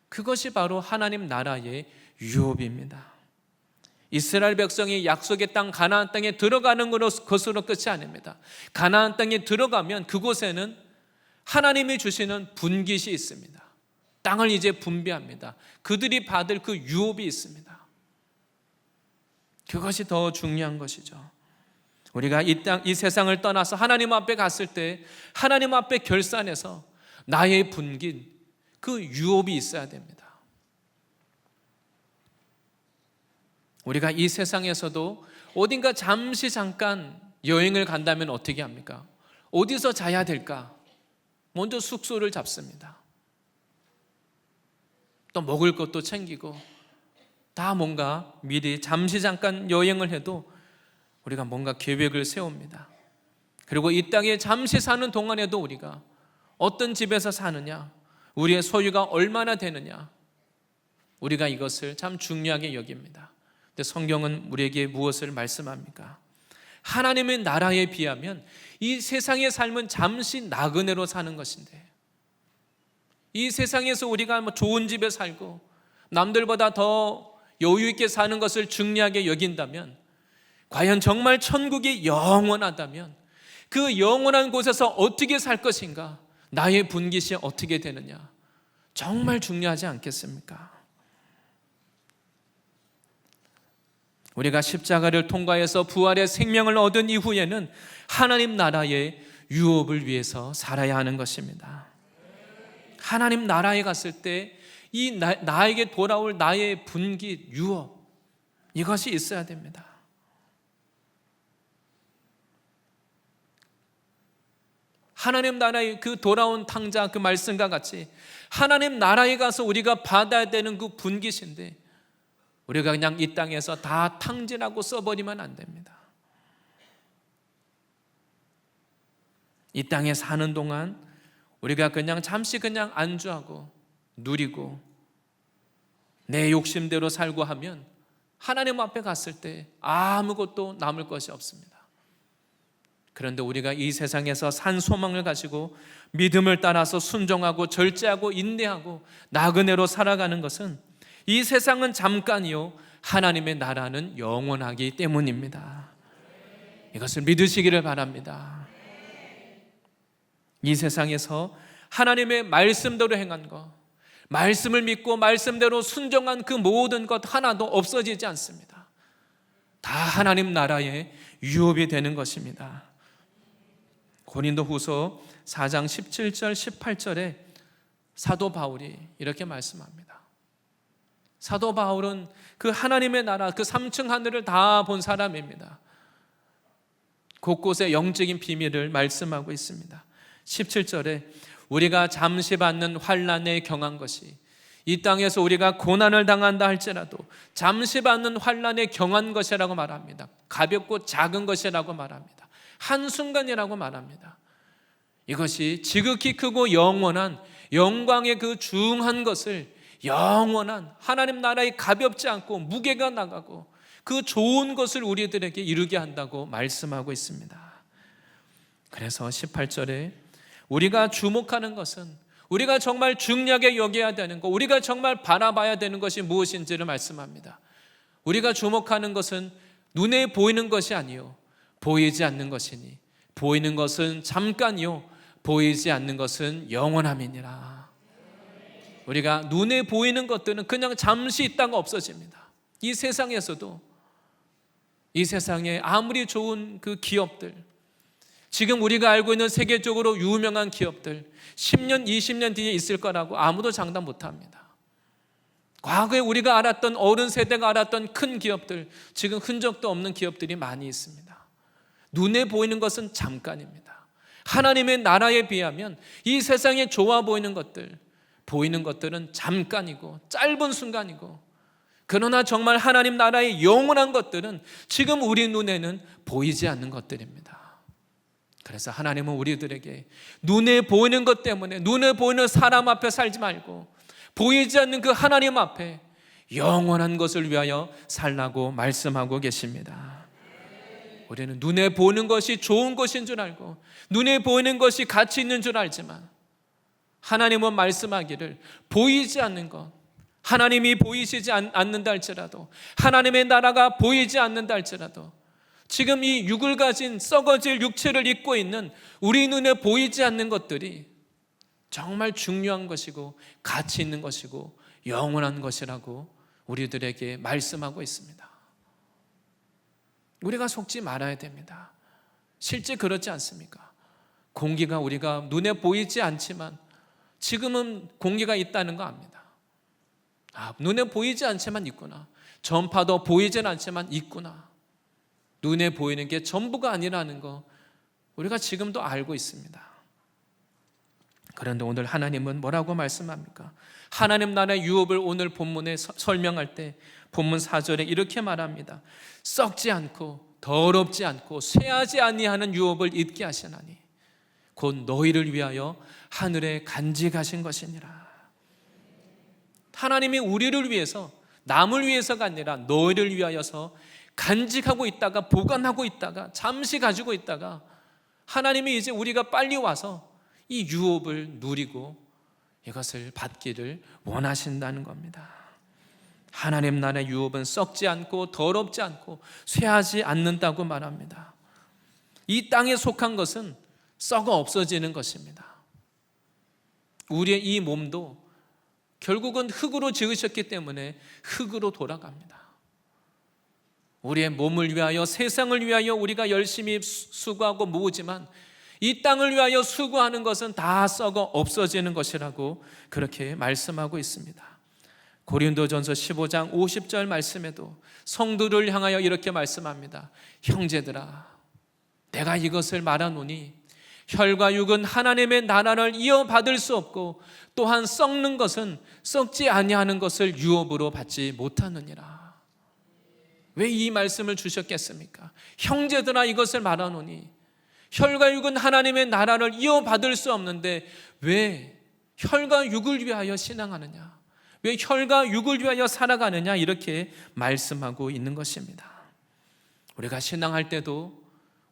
그것이 바로 하나님 나라의 유업입니다. 이스라엘 백성이 약속의 땅 가나안 땅에 들어가는 것으로 끝이 아닙니다. 가나안 땅에 들어가면 그곳에는 하나님이 주시는 분깃이 있습니다. 땅을 이제 분배합니다. 그들이 받을 그 유업이 있습니다. 그것이 더 중요한 것이죠. 우리가 이 세상을 떠나서 하나님 앞에 갔을 때 하나님 앞에 결산해서 나의 분깃, 그 유업이 있어야 됩니다. 우리가 이 세상에서도 어딘가 잠시 잠깐 여행을 간다면 어떻게 합니까? 어디서 자야 될까? 먼저 숙소를 잡습니다. 또 먹을 것도 챙기고 다 뭔가 미리 잠시 잠깐 여행을 해도 우리가 뭔가 계획을 세웁니다. 그리고 이 땅에 잠시 사는 동안에도 우리가 어떤 집에서 사느냐, 우리의 소유가 얼마나 되느냐, 우리가 이것을 참 중요하게 여깁니다. 근데 성경은 우리에게 무엇을 말씀합니까? 하나님의 나라에 비하면 이 세상의 삶은 잠시 나그네로 사는 것인데, 이 세상에서 우리가 좋은 집에 살고 남들보다 더 여유 있게 사는 것을 중요하게 여긴다면, 과연 정말 천국이 영원하다면 그 영원한 곳에서 어떻게 살 것인가, 나의 분깃이 어떻게 되느냐, 정말 중요하지 않겠습니까? 우리가 십자가를 통과해서 부활의 생명을 얻은 이후에는 하나님 나라의 유업을 위해서 살아야 하는 것입니다. 하나님 나라에 갔을 때 이 나에게 돌아올 나의 분깃, 유업, 이것이 있어야 됩니다. 하나님 나라의 그 돌아온 탕자, 그 말씀과 같이 하나님 나라에 가서 우리가 받아야 되는 그 분깃인데, 우리가 그냥 이 땅에서 다 탕진하고 써버리면 안 됩니다. 이 땅에 사는 동안 우리가 그냥 잠시 그냥 안주하고 누리고 내 욕심대로 살고 하면 하나님 앞에 갔을 때 아무것도 남을 것이 없습니다. 그런데 우리가 이 세상에서 산 소망을 가지고 믿음을 따라서 순종하고 절제하고 인내하고 나그네로 살아가는 것은 이 세상은 잠깐이요 하나님의 나라는 영원하기 때문입니다. 이것을 믿으시기를 바랍니다. 이 세상에서 하나님의 말씀대로 행한 것, 말씀을 믿고 말씀대로 순종한 그 모든 것 하나도 없어지지 않습니다. 다 하나님 나라의 유업이 되는 것입니다. 고린도후서 4장 17절 18절에 사도 바울이 이렇게 말씀합니다. 사도 바울은 그 하나님의 나라, 그 3층 하늘을 다 본 사람입니다. 곳곳에 영적인 비밀을 말씀하고 있습니다. 17절에 우리가 잠시 받는 환난에 경한 것이, 이 땅에서 우리가 고난을 당한다 할지라도 잠시 받는 환난에 경한 것이라고 말합니다. 가볍고 작은 것이라고 말합니다. 한순간이라고 말합니다. 이것이 지극히 크고 영원한 영광의 그 중한 것을, 영원한 하나님 나라에 가볍지 않고 무게가 나가고 그 좋은 것을 우리들에게 이루게 한다고 말씀하고 있습니다. 그래서 18절에 우리가 주목하는 것은, 우리가 정말 중요하게 여겨야 되는 것, 우리가 정말 바라봐야 되는 것이 무엇인지를 말씀합니다. 우리가 주목하는 것은 눈에 보이는 것이 아니요 보이지 않는 것이니, 보이는 것은 잠깐이요 보이지 않는 것은 영원함이니라. 우리가 눈에 보이는 것들은 그냥 잠시 있다가 없어집니다. 이 세상에서도, 이 세상에 아무리 좋은 그 기업들, 지금 우리가 알고 있는 세계적으로 유명한 기업들 10년, 20년 뒤에 있을 거라고 아무도 장담 못합니다. 과거에 우리가 알았던, 어른 세대가 알았던 큰 기업들, 지금 흔적도 없는 기업들이 많이 있습니다. 눈에 보이는 것은 잠깐입니다. 하나님의 나라에 비하면 이 세상에 좋아 보이는 것들, 보이는 것들은 잠깐이고 짧은 순간이고, 그러나 정말 하나님 나라의 영원한 것들은 지금 우리 눈에는 보이지 않는 것들입니다. 그래서 하나님은 우리들에게 눈에 보이는 것 때문에, 눈에 보이는 사람 앞에 살지 말고 보이지 않는 그 하나님 앞에 영원한 것을 위하여 살라고 말씀하고 계십니다. 우리는 눈에 보이는 것이 좋은 것인 줄 알고 눈에 보이는 것이 가치 있는 줄 알지만, 하나님은 말씀하기를 보이지 않는 것, 하나님이 보이시지 않는다 할지라도, 하나님의 나라가 보이지 않는다 할지라도, 지금 이 육을 가진 썩어질 육체를 입고 있는 우리 눈에 보이지 않는 것들이 정말 중요한 것이고 가치 있는 것이고 영원한 것이라고 우리들에게 말씀하고 있습니다. 우리가 속지 말아야 됩니다. 실제 그렇지 않습니까? 공기가 우리가 눈에 보이지 않지만 지금은 공기가 있다는 거 압니다. 눈에 보이지 않지만 있구나. 전파도 보이진 않지만 있구나. 눈에 보이는 게 전부가 아니라는 거 우리가 지금도 알고 있습니다. 그런데 오늘 하나님은 뭐라고 말씀합니까? 하나님 나라의 유업을 오늘 본문에 설명할 때 본문 4절에 이렇게 말합니다. 썩지 않고 더럽지 않고 쇠하지 아니하는 유업을 잊게 하시나니 곧 너희를 위하여 하늘에 간직하신 것이니라. 하나님이 우리를 위해서 남을 위해서가 아니라 너희를 위하여서 간직하고 있다가 보관하고 있다가 잠시 가지고 있다가 하나님이 이제 우리가 빨리 와서 이 유업을 누리고 이것을 받기를 원하신다는 겁니다. 하나님 나라의 유업은 썩지 않고 더럽지 않고 쇠하지 않는다고 말합니다. 이 땅에 속한 것은 썩어 없어지는 것입니다. 우리의 이 몸도 결국은 흙으로 지으셨기 때문에 흙으로 돌아갑니다. 우리의 몸을 위하여, 세상을 위하여 우리가 열심히 수고하고 모으지만 이 땅을 위하여 수고하는 것은 다 썩어 없어지는 것이라고 그렇게 말씀하고 있습니다. 고린도전서 15장 50절 말씀에도 성도를 향하여 이렇게 말씀합니다. 형제들아, 내가 이것을 말하노니 혈과 육은 하나님의 나라를 이어받을 수 없고 또한 썩는 것은 썩지 아니하는 것을 유업으로 받지 못하느니라. 왜 이 말씀을 주셨겠습니까? 형제들아, 이것을 말하노니 혈과 육은 하나님의 나라를 이어받을 수 없는데 왜 혈과 육을 위하여 신앙하느냐? 왜 혈과 육을 위하여 살아가느냐? 이렇게 말씀하고 있는 것입니다. 우리가 신앙할 때도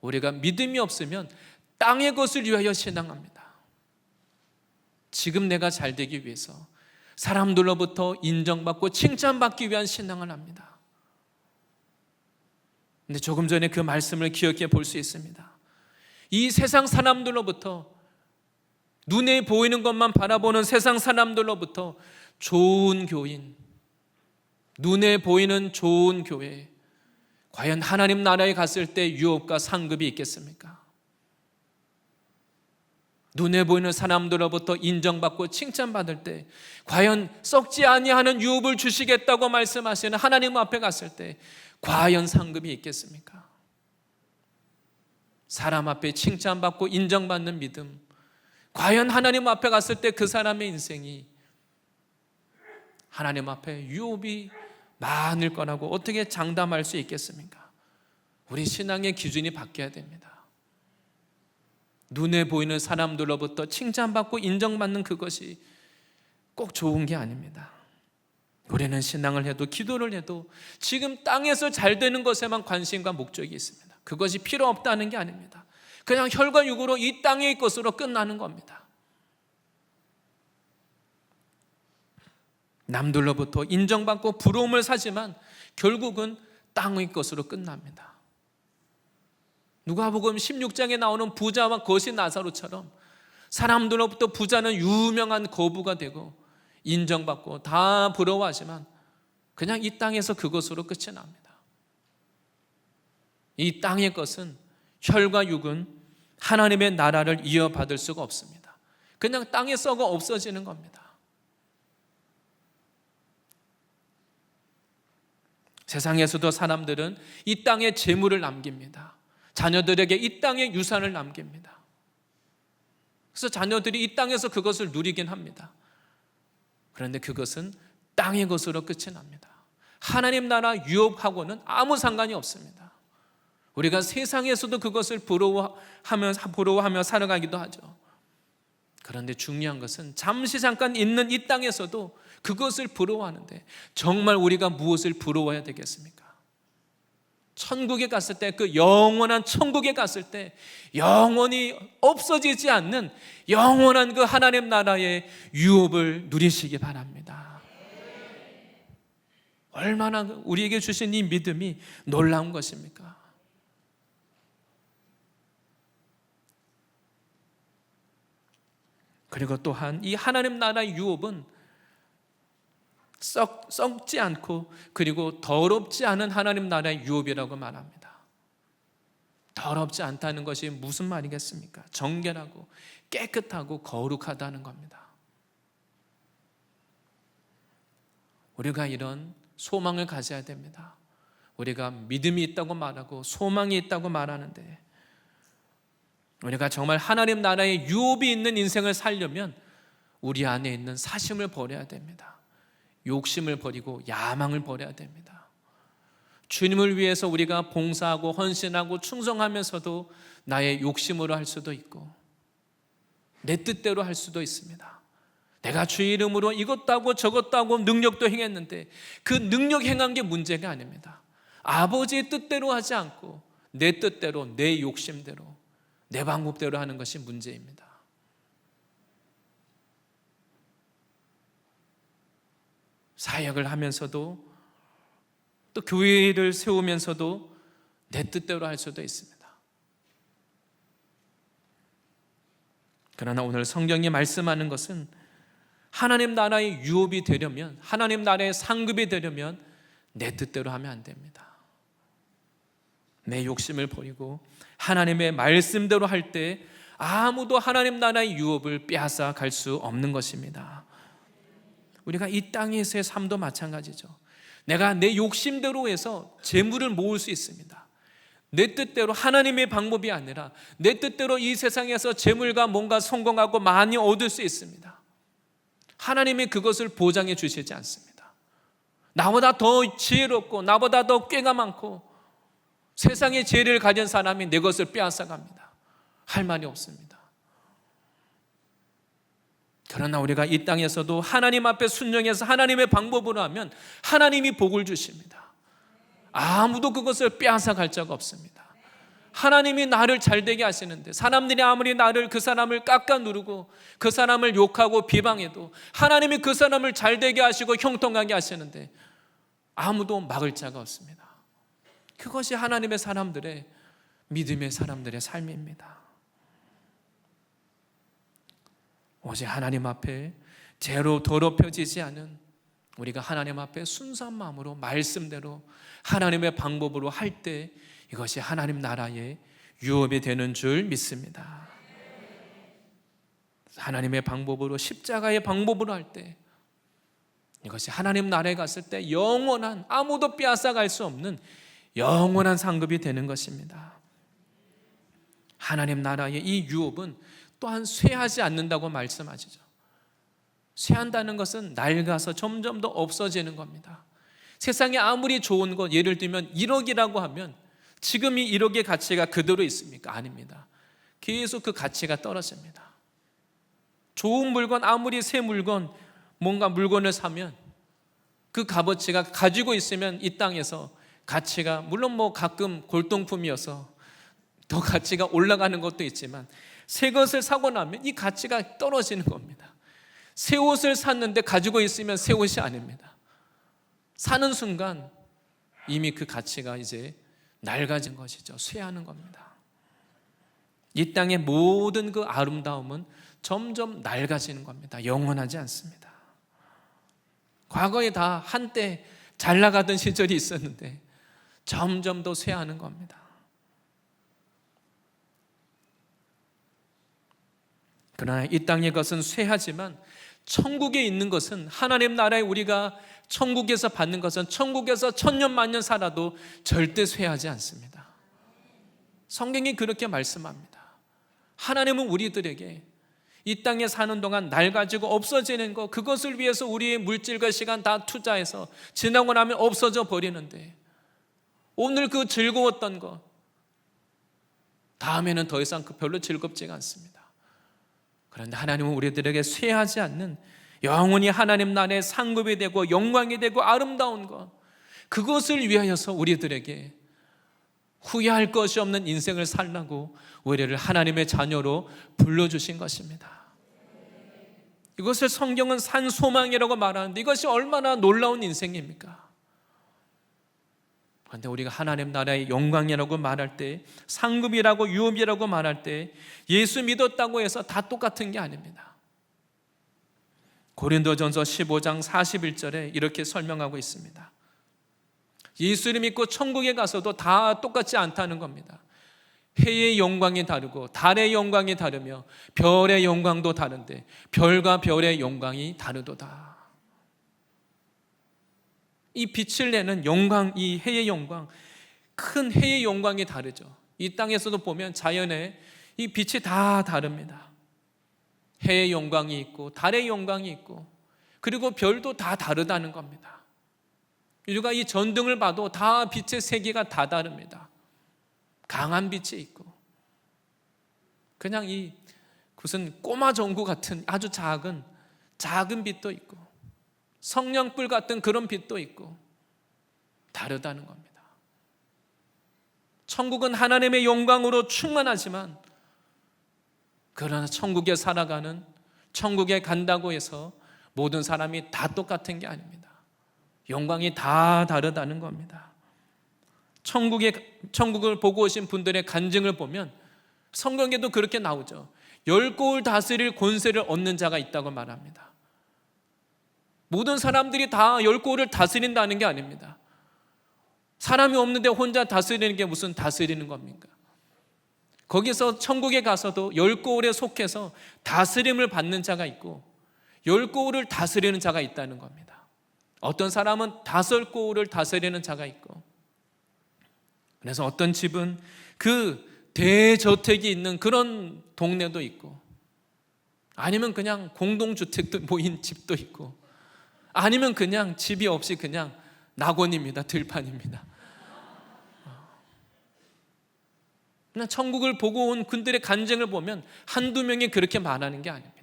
우리가 믿음이 없으면 땅의 것을 위하여 신앙합니다. 지금 내가 잘 되기 위해서 사람들로부터 인정받고 칭찬받기 위한 신앙을 합니다. 근데 조금 전에 그 말씀을 기억해 볼 수 있습니다. 이 세상 사람들로부터, 눈에 보이는 것만 바라보는 세상 사람들로부터 좋은 교인, 눈에 보이는 좋은 교회, 과연 하나님 나라에 갔을 때 유업과 상급이 있겠습니까? 눈에 보이는 사람들로부터 인정받고 칭찬받을 때 과연 썩지 아니하는 유업을 주시겠다고 말씀하시는 하나님 앞에 갔을 때 과연 상급이 있겠습니까? 사람 앞에 칭찬받고 인정받는 믿음, 과연 하나님 앞에 갔을 때 그 사람의 인생이 하나님 앞에 유업이 많을 거라고 어떻게 장담할 수 있겠습니까? 우리 신앙의 기준이 바뀌어야 됩니다. 눈에 보이는 사람들로부터 칭찬받고 인정받는 그것이 꼭 좋은 게 아닙니다. 우리는 신앙을 해도 기도를 해도 지금 땅에서 잘 되는 것에만 관심과 목적이 있습니다. 그것이 필요 없다는 게 아닙니다. 그냥 혈과 육으로 이 땅의 것으로 끝나는 겁니다. 남들로부터 인정받고 부러움을 사지만 결국은 땅의 것으로 끝납니다. 누가복음 16장에 나오는 부자와 거신 나사로처럼 사람들로부터 부자는 유명한 거부가 되고 인정받고 다 부러워하지만 그냥 이 땅에서 그것으로 끝이 납니다. 이 땅의 것은, 혈과 육은 하나님의 나라를 이어받을 수가 없습니다. 그냥 땅에 썩어 없어지는 겁니다. 세상에서도 사람들은 이 땅에 재물을 남깁니다. 자녀들에게 이 땅의 유산을 남깁니다. 그래서 자녀들이 이 땅에서 그것을 누리긴 합니다. 그런데 그것은 땅의 것으로 끝이 납니다. 하나님 나라 유업하고는 아무 상관이 없습니다. 우리가 세상에서도 그것을 부러워하며 살아가기도 하죠. 그런데 중요한 것은 잠시 잠깐 있는 이 땅에서도 그것을 부러워하는데 정말 우리가 무엇을 부러워해야 되겠습니까? 천국에 갔을 때, 그 영원한 천국에 갔을 때 영원히 없어지지 않는 영원한 그 하나님 나라의 유업을 누리시기 바랍니다. 얼마나 우리에게 주신 이 믿음이 놀라운 것입니까? 그리고 또한 이 하나님 나라의 유업은 썩지 않고 그리고 더럽지 않은 하나님 나라의 유업이라고 말합니다. 더럽지 않다는 것이 무슨 말이겠습니까? 정결하고 깨끗하고 거룩하다는 겁니다. 우리가 이런 소망을 가져야 됩니다. 우리가 믿음이 있다고 말하고 소망이 있다고 말하는데 우리가 정말 하나님 나라의 유업이 있는 인생을 살려면 우리 안에 있는 사심을 버려야 됩니다. 욕심을 버리고 야망을 버려야 됩니다. 주님을 위해서 우리가 봉사하고 헌신하고 충성하면서도 나의 욕심으로 할 수도 있고 내 뜻대로 할 수도 있습니다. 내가 주의 이름으로 이것도 하고 저것도 하고 능력도 행했는데 그 능력 행한 게 문제가 아닙니다. 아버지의 뜻대로 하지 않고 내 뜻대로, 내 욕심대로, 내 방법대로 하는 것이 문제입니다. 사역을 하면서도 또 교회를 세우면서도 내 뜻대로 할 수도 있습니다. 그러나 오늘 성경이 말씀하는 것은 하나님 나라의 유업이 되려면, 하나님 나라의 상급이 되려면 내 뜻대로 하면 안 됩니다. 내 욕심을 버리고 하나님의 말씀대로 할 때 아무도 하나님 나라의 유업을 빼앗아 갈 수 없는 것입니다. 우리가 이 땅에서의 삶도 마찬가지죠. 내가 내 욕심대로 해서 재물을 모을 수 있습니다. 내 뜻대로, 하나님의 방법이 아니라 내 뜻대로 이 세상에서 재물과 뭔가 성공하고 많이 얻을 수 있습니다. 하나님이 그것을 보장해 주시지 않습니다. 나보다 더 지혜롭고 나보다 더 꾀가 많고 세상의 지혜를 가진 사람이 내 것을 빼앗아 갑니다. 할 말이 없습니다. 그러나 우리가 이 땅에서도 하나님 앞에 순종해서 하나님의 방법으로 하면 하나님이 복을 주십니다. 아무도 그것을 빼앗아 갈 자가 없습니다. 하나님이 나를 잘되게 하시는데 사람들이 아무리 나를, 그 사람을 깎아 누르고 그 사람을 욕하고 비방해도 하나님이 그 사람을 잘되게 하시고 형통하게 하시는데 아무도 막을 자가 없습니다. 그것이 하나님의 사람들의, 믿음의 사람들의 삶입니다. 오직 하나님 앞에 죄로 더럽혀지지 않은 우리가 하나님 앞에 순수한 마음으로 말씀대로 하나님의 방법으로 할 때 이것이 하나님 나라의 유업이 되는 줄 믿습니다. 하나님의 방법으로, 십자가의 방법으로 할 때 이것이 하나님 나라에 갔을 때 영원한, 아무도 빼앗아 갈 수 없는 영원한 상급이 되는 것입니다. 하나님 나라의 이 유업은 또한 쇠하지 않는다고 말씀하시죠. 쇠한다는 것은 낡아서 점점 더 없어지는 겁니다. 세상에 아무리 좋은 것, 예를 들면 1억이라고 하면 지금 이 1억의 가치가 그대로 있습니까? 아닙니다. 계속 그 가치가 떨어집니다. 좋은 물건, 아무리 새 물건, 뭔가 물건을 사면 그 값어치가 가지고 있으면 이 땅에서 가치가, 물론 뭐 가끔 골동품이어서 더 가치가 올라가는 것도 있지만 새 것을 사고 나면 이 가치가 떨어지는 겁니다. 새 옷을 샀는데 가지고 있으면 새 옷이 아닙니다. 사는 순간 이미 그 가치가 이제 낡아진 것이죠. 쇠하는 겁니다. 이 땅의 모든 그 아름다움은 점점 낡아지는 겁니다. 영원하지 않습니다. 과거에 다 한때 잘 나가던 시절이 있었는데 점점 더 쇠하는 겁니다. 그러나 이 땅의 것은 쇠하지만 천국에 있는 것은, 하나님 나라에 우리가 천국에서 받는 것은 천국에서 천년 만년 살아도 절대 쇠하지 않습니다. 성경이 그렇게 말씀합니다. 하나님은 우리들에게 이 땅에 사는 동안 낡아지고 없어지는 것, 그것을 위해서 우리의 물질과 시간 다 투자해서 지나고 나면 없어져 버리는데 오늘 그 즐거웠던 것 다음에는 더 이상 별로 즐겁지가 않습니다. 그런데 하나님은 우리들에게 쇠하지 않는 영원히 하나님 나라의 상급이 되고 영광이 되고 아름다운 것, 그것을 위하여서 우리들에게 후회할 것이 없는 인생을 살라고 우리를 하나님의 자녀로 불러주신 것입니다. 이것을 성경은 산소망이라고 말하는데 이것이 얼마나 놀라운 인생입니까? 그런데 우리가 하나님 나라의 영광이라고 말할 때, 상급이라고 유업이라고 말할 때 예수 믿었다고 해서 다 똑같은 게 아닙니다. 고린도전서 15장 41절에 이렇게 설명하고 있습니다. 예수를 믿고 천국에 가서도 다 똑같지 않다는 겁니다. 해의 영광이 다르고 달의 영광이 다르며 별의 영광도 다른데 별과 별의 영광이 다르도다. 이 빛을 내는 영광, 이 해의 영광, 큰 해의 영광이 다르죠. 이 땅에서도 보면 자연에 이 빛이 다 다릅니다. 해의 영광이 있고 달의 영광이 있고 그리고 별도 다 다르다는 겁니다. 우리가 이 전등을 봐도 다 빛의 세계가 다 다릅니다. 강한 빛이 있고 그냥 이 무슨 꼬마 전구 같은 아주 작은 작은 빛도 있고 성냥불 같은 그런 빛도 있고 다르다는 겁니다. 천국은 하나님의 영광으로 충만하지만 그러나 천국에 살아가는, 천국에 간다고 해서 모든 사람이 다 똑같은 게 아닙니다. 영광이 다 다르다는 겁니다. 천국을 보고 오신 분들의 간증을 보면 성경에도 그렇게 나오죠. 10고을 다스릴 권세를 얻는 자가 있다고 말합니다. 모든 사람들이 다 10고을을 다스린다는 게 아닙니다. 사람이 없는데 혼자 다스리는 게 무슨 다스리는 겁니까? 거기서 천국에 가서도 10고을에 속해서 다스림을 받는 자가 있고 10고을을 다스리는 자가 있다는 겁니다. 어떤 사람은 5고을을 다스리는 자가 있고, 그래서 어떤 집은 그 대저택이 있는 그런 동네도 있고, 아니면 그냥 공동주택도 모인 집도 있고, 아니면 그냥 집이 없이 그냥 낙원입니다. 들판입니다. 그냥 천국을 보고 온 그들의 간증을 보면 한두 명이 그렇게 말하는 게 아닙니다.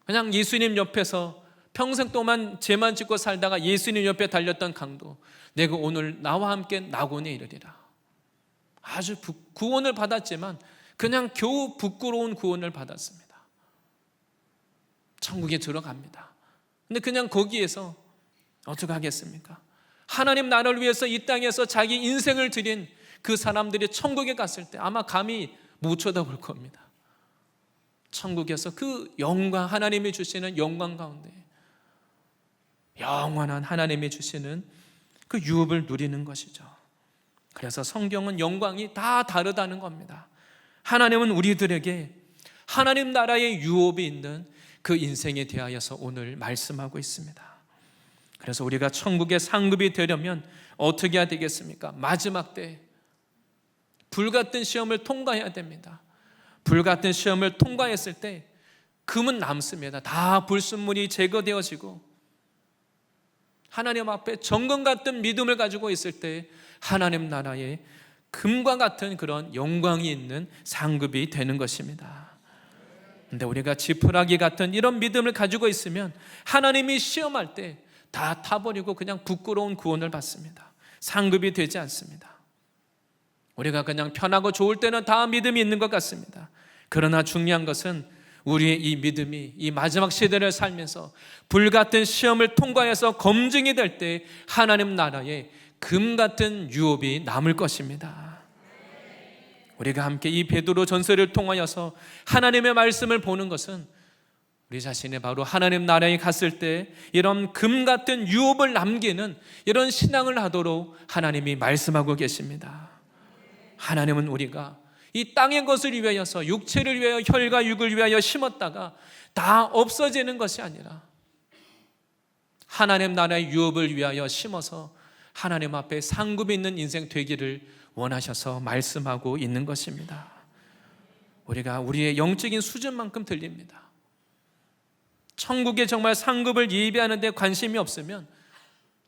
그냥 예수님 옆에서 평생 동안 죄만 짓고 살다가 예수님 옆에 달렸던 강도, 내가 오늘 나와 함께 낙원에 이르리라. 아주 구원을 받았지만 그냥 겨우 부끄러운 구원을 받았습니다. 천국에 들어갑니다. 근데 그냥 거기에서 어떻게 하겠습니까? 하나님 나라를 위해서 이 땅에서 자기 인생을 드린 그 사람들이 천국에 갔을 때 아마 감히 못 쳐다볼 겁니다. 천국에서 그 영광, 하나님이 주시는 영광 가운데 영원한 하나님이 주시는 그 유업을 누리는 것이죠. 그래서 성경은 영광이 다 다르다는 겁니다. 하나님은 우리들에게 하나님 나라의 유업이 있는 그 인생에 대하여서 오늘 말씀하고 있습니다. 그래서 우리가 천국의 상급이 되려면 어떻게 해야 되겠습니까? 마지막 때 불같은 시험을 통과해야 됩니다. 불같은 시험을 통과했을 때 금은 남습니다. 다 불순물이 제거되어지고 하나님 앞에 정금 같은 믿음을 가지고 있을 때 하나님 나라에 금과 같은 그런 영광이 있는 상급이 되는 것입니다. 근데 우리가 지푸라기 같은 이런 믿음을 가지고 있으면 하나님이 시험할 때 다 타버리고 그냥 부끄러운 구원을 받습니다. 상급이 되지 않습니다. 우리가 그냥 편하고 좋을 때는 다 믿음이 있는 것 같습니다. 그러나 중요한 것은 우리의 이 믿음이 이 마지막 시대를 살면서 불같은 시험을 통과해서 검증이 될 때 하나님 나라에 금 같은 유업이 남을 것입니다. 우리가 함께 이 베드로 전서를 통하여서 하나님의 말씀을 보는 것은 우리 자신이 바로 하나님 나라에 갔을 때 이런 금 같은 유업을 남기는 이런 신앙을 하도록 하나님이 말씀하고 계십니다. 하나님은 우리가 이 땅의 것을 위하여서 육체를 위하여 혈과 육을 위하여 심었다가 다 없어지는 것이 아니라 하나님 나라의 유업을 위하여 심어서 하나님 앞에 상급이 있는 인생 되기를 원하셔서 말씀하고 있는 것입니다. 우리가 우리의 영적인 수준만큼 들립니다. 천국에 정말 상급을 예비하는 데 관심이 없으면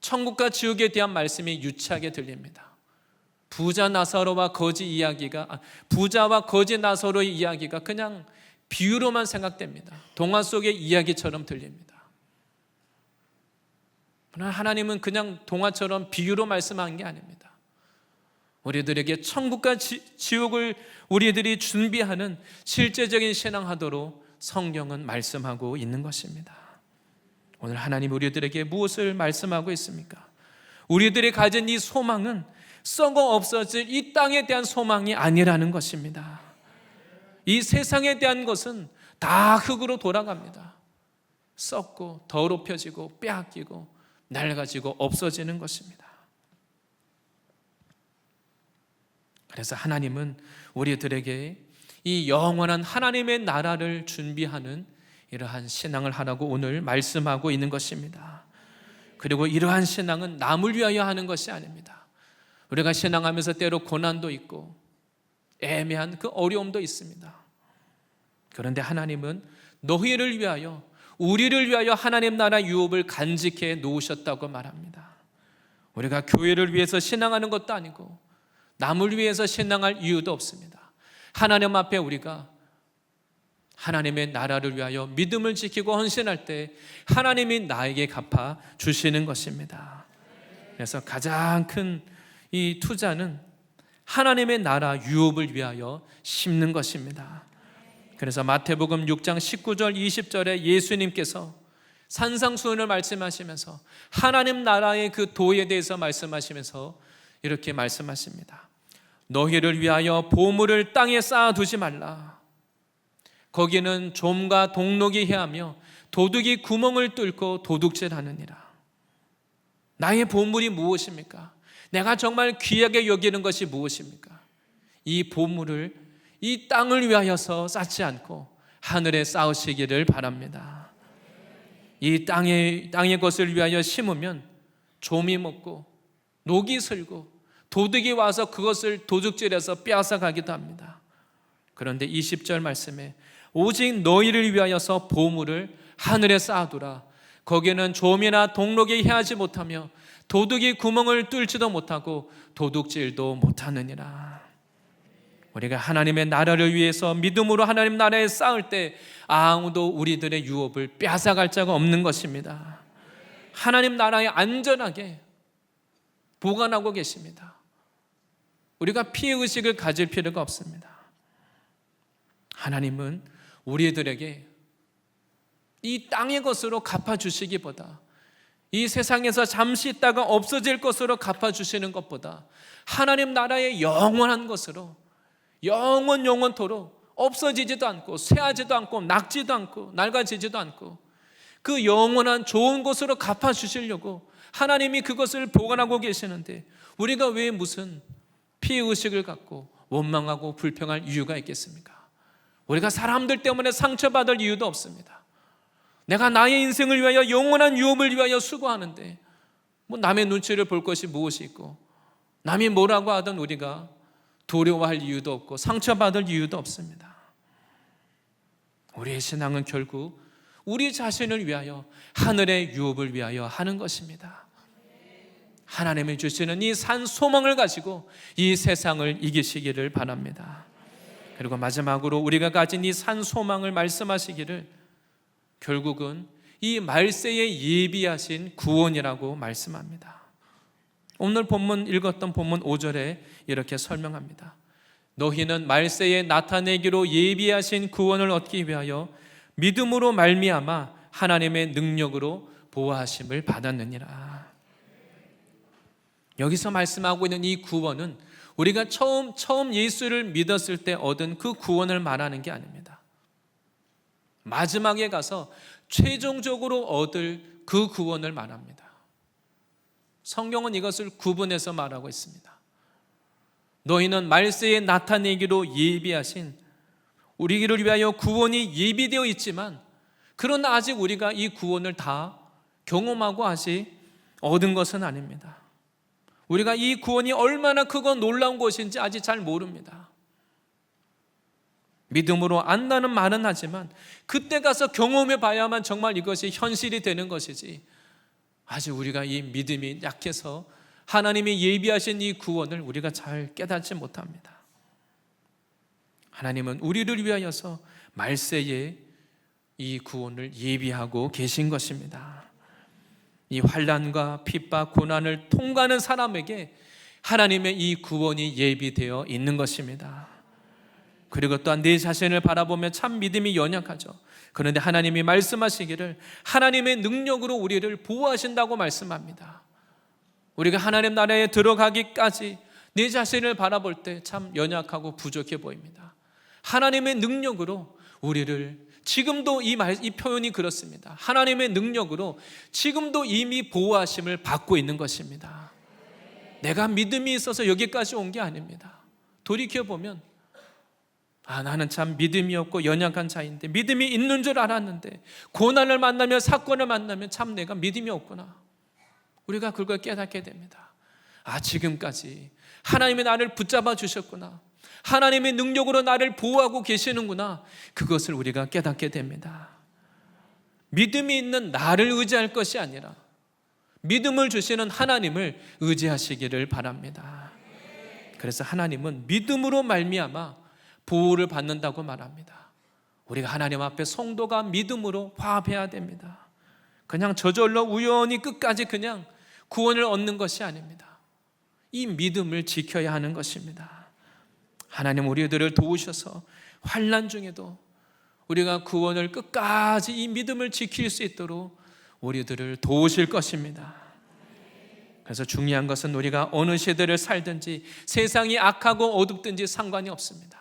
천국과 지옥에 대한 말씀이 유치하게 들립니다. 부자 나사로와 거지 이야기가, 부자와 거지 나사로의 이야기가 그냥 비유로만 생각됩니다. 동화 속의 이야기처럼 들립니다. 그러나 하나님은 그냥 동화처럼 비유로 말씀한 게 아닙니다. 우리들에게 천국과 지옥을 우리들이 준비하는 실제적인 신앙하도록 성경은 말씀하고 있는 것입니다. 오늘 하나님 우리들에게 무엇을 말씀하고 있습니까? 우리들이 가진 이 소망은 썩어 없어질 이 땅에 대한 소망이 아니라는 것입니다. 이 세상에 대한 것은 다 흙으로 돌아갑니다. 썩고 더럽혀지고 빼앗기고 낡아지고 없어지는 것입니다. 그래서 하나님은 우리들에게 이 영원한 하나님의 나라를 준비하는 이러한 신앙을 하라고 오늘 말씀하고 있는 것입니다. 그리고 이러한 신앙은 남을 위하여 하는 것이 아닙니다. 우리가 신앙하면서 때로 고난도 있고 애매한 그 어려움도 있습니다. 그런데 하나님은 너희를 위하여, 우리를 위하여 하나님 나라 유업을 간직해 놓으셨다고 말합니다. 우리가 교회를 위해서 신앙하는 것도 아니고 남을 위해서 신앙할 이유도 없습니다. 하나님 앞에 우리가 하나님의 나라를 위하여 믿음을 지키고 헌신할 때 하나님이 나에게 갚아 주시는 것입니다. 그래서 가장 큰 이 투자는 하나님의 나라 유업을 위하여 심는 것입니다. 그래서 마태복음 6장 19절 20절에 예수님께서 산상수훈을 말씀하시면서 하나님 나라의 그 도에 대해서 말씀하시면서 이렇게 말씀하십니다. 너희를 위하여 보물을 땅에 쌓아두지 말라. 거기는 좀과 동록이 해하며 도둑이 구멍을 뚫고 도둑질하느니라. 나의 보물이 무엇입니까? 내가 정말 귀하게 여기는 것이 무엇입니까? 이 보물을 이 땅을 위하여서 쌓지 않고 하늘에 쌓으시기를 바랍니다. 이 땅의 것을 위하여 심으면 좀이 먹고 녹이 슬고 도둑이 와서 그것을 도둑질해서 빼앗아 가기도 합니다. 그런데 20절 말씀에 오직 너희를 위하여서 보물을 하늘에 쌓아두라. 거기에는 좀이나 동록이 해하지 못하며 도둑이 구멍을 뚫지도 못하고 도둑질도 못하느니라. 우리가 하나님의 나라를 위해서 믿음으로 하나님 나라에 쌓을 때 아무도 우리들의 유업을 빼앗아갈 자가 없는 것입니다. 하나님 나라에 안전하게 보관하고 계십니다. 우리가 피해의식을 가질 필요가 없습니다. 하나님은 우리들에게 이 땅의 것으로 갚아주시기보다 이 세상에서 잠시 있다가 없어질 것으로 갚아주시는 것보다 하나님 나라의 영원한 것으로 영원토록 없어지지도 않고 쇠하지도 않고 낡지도 않고 낡아지지도 않고 그 영원한 좋은 곳으로 갚아주시려고 하나님이 그것을 보관하고 계시는데 우리가 왜 무슨 피해의식을 갖고 원망하고 불평할 이유가 있겠습니까? 우리가 사람들 때문에 상처받을 이유도 없습니다. 내가 나의 인생을 위하여 영원한 유업을 위하여 수고하는데 뭐 남의 눈치를 볼 것이 무엇이 있고 남이 뭐라고 하든 우리가 두려워할 이유도 없고 상처받을 이유도 없습니다. 우리의 신앙은 결국 우리 자신을 위하여 하늘의 유업을 위하여 하는 것입니다. 하나님이 주시는 이 산 소망을 가지고 이 세상을 이기시기를 바랍니다. 그리고 마지막으로 우리가 가진 이 산 소망을 말씀하시기를 결국은 이 말세에 예비하신 구원이라고 말씀합니다. 오늘 본문 읽었던 본문 5절에 이렇게 설명합니다. 너희는 말세에 나타내기로 예비하신 구원을 얻기 위하여 믿음으로 말미암아 하나님의 능력으로 보호하심을 받았느니라. 여기서 말씀하고 있는 이 구원은 우리가 처음 예수를 믿었을 때 얻은 그 구원을 말하는 게 아닙니다. 마지막에 가서 최종적으로 얻을 그 구원을 말합니다. 성경은 이것을 구분해서 말하고 있습니다. 너희는 말세에 나타내기로 예비하신 우리를 위하여 구원이 예비되어 있지만 그러나 아직 우리가 이 구원을 다 경험하고 아직 얻은 것은 아닙니다. 우리가 이 구원이 얼마나 크고 놀라운 것인지 아직 잘 모릅니다. 믿음으로 안다는 말은 하지만 그때 가서 경험해 봐야만 정말 이것이 현실이 되는 것이지 아직 우리가 이 믿음이 약해서 하나님이 예비하신 이 구원을 우리가 잘 깨닫지 못합니다. 하나님은 우리를 위하여서 말세에 이 구원을 예비하고 계신 것입니다. 이 환난과 핍박, 고난을 통과하는 사람에게 하나님의 이 구원이 예비되어 있는 것입니다. 그리고 또한 내 자신을 바라보며 참 믿음이 연약하죠. 그런데 하나님이 말씀하시기를 하나님의 능력으로 우리를 보호하신다고 말씀합니다. 우리가 하나님 나라에 들어가기까지 내 자신을 바라볼 때 참 연약하고 부족해 보입니다. 하나님의 능력으로 우리를 지금도 이 표현이 그렇습니다. 하나님의 능력으로 지금도 이미 보호하심을 받고 있는 것입니다. 내가 믿음이 있어서 여기까지 온 게 아닙니다. 돌이켜보면 나는 참 믿음이 없고 연약한 자인데 믿음이 있는 줄 알았는데 고난을 만나며 사건을 만나면 참 내가 믿음이 없구나. 우리가 그걸 깨닫게 됩니다. 지금까지 하나님이 나를 붙잡아 주셨구나. 하나님의 능력으로 나를 보호하고 계시는구나. 그것을 우리가 깨닫게 됩니다. 믿음이 있는 나를 의지할 것이 아니라 믿음을 주시는 하나님을 의지하시기를 바랍니다. 그래서 하나님은 믿음으로 말미암아 보호를 받는다고 말합니다. 우리가 하나님 앞에 성도가 믿음으로 화합해야 됩니다. 그냥 저절로 우연히 끝까지 그냥 구원을 얻는 것이 아닙니다. 이 믿음을 지켜야 하는 것입니다. 하나님 우리들을 도우셔서 환난 중에도 우리가 구원을 끝까지 이 믿음을 지킬 수 있도록 우리들을 도우실 것입니다. 그래서 중요한 것은 우리가 어느 시대를 살든지 세상이 악하고 어둡든지 상관이 없습니다.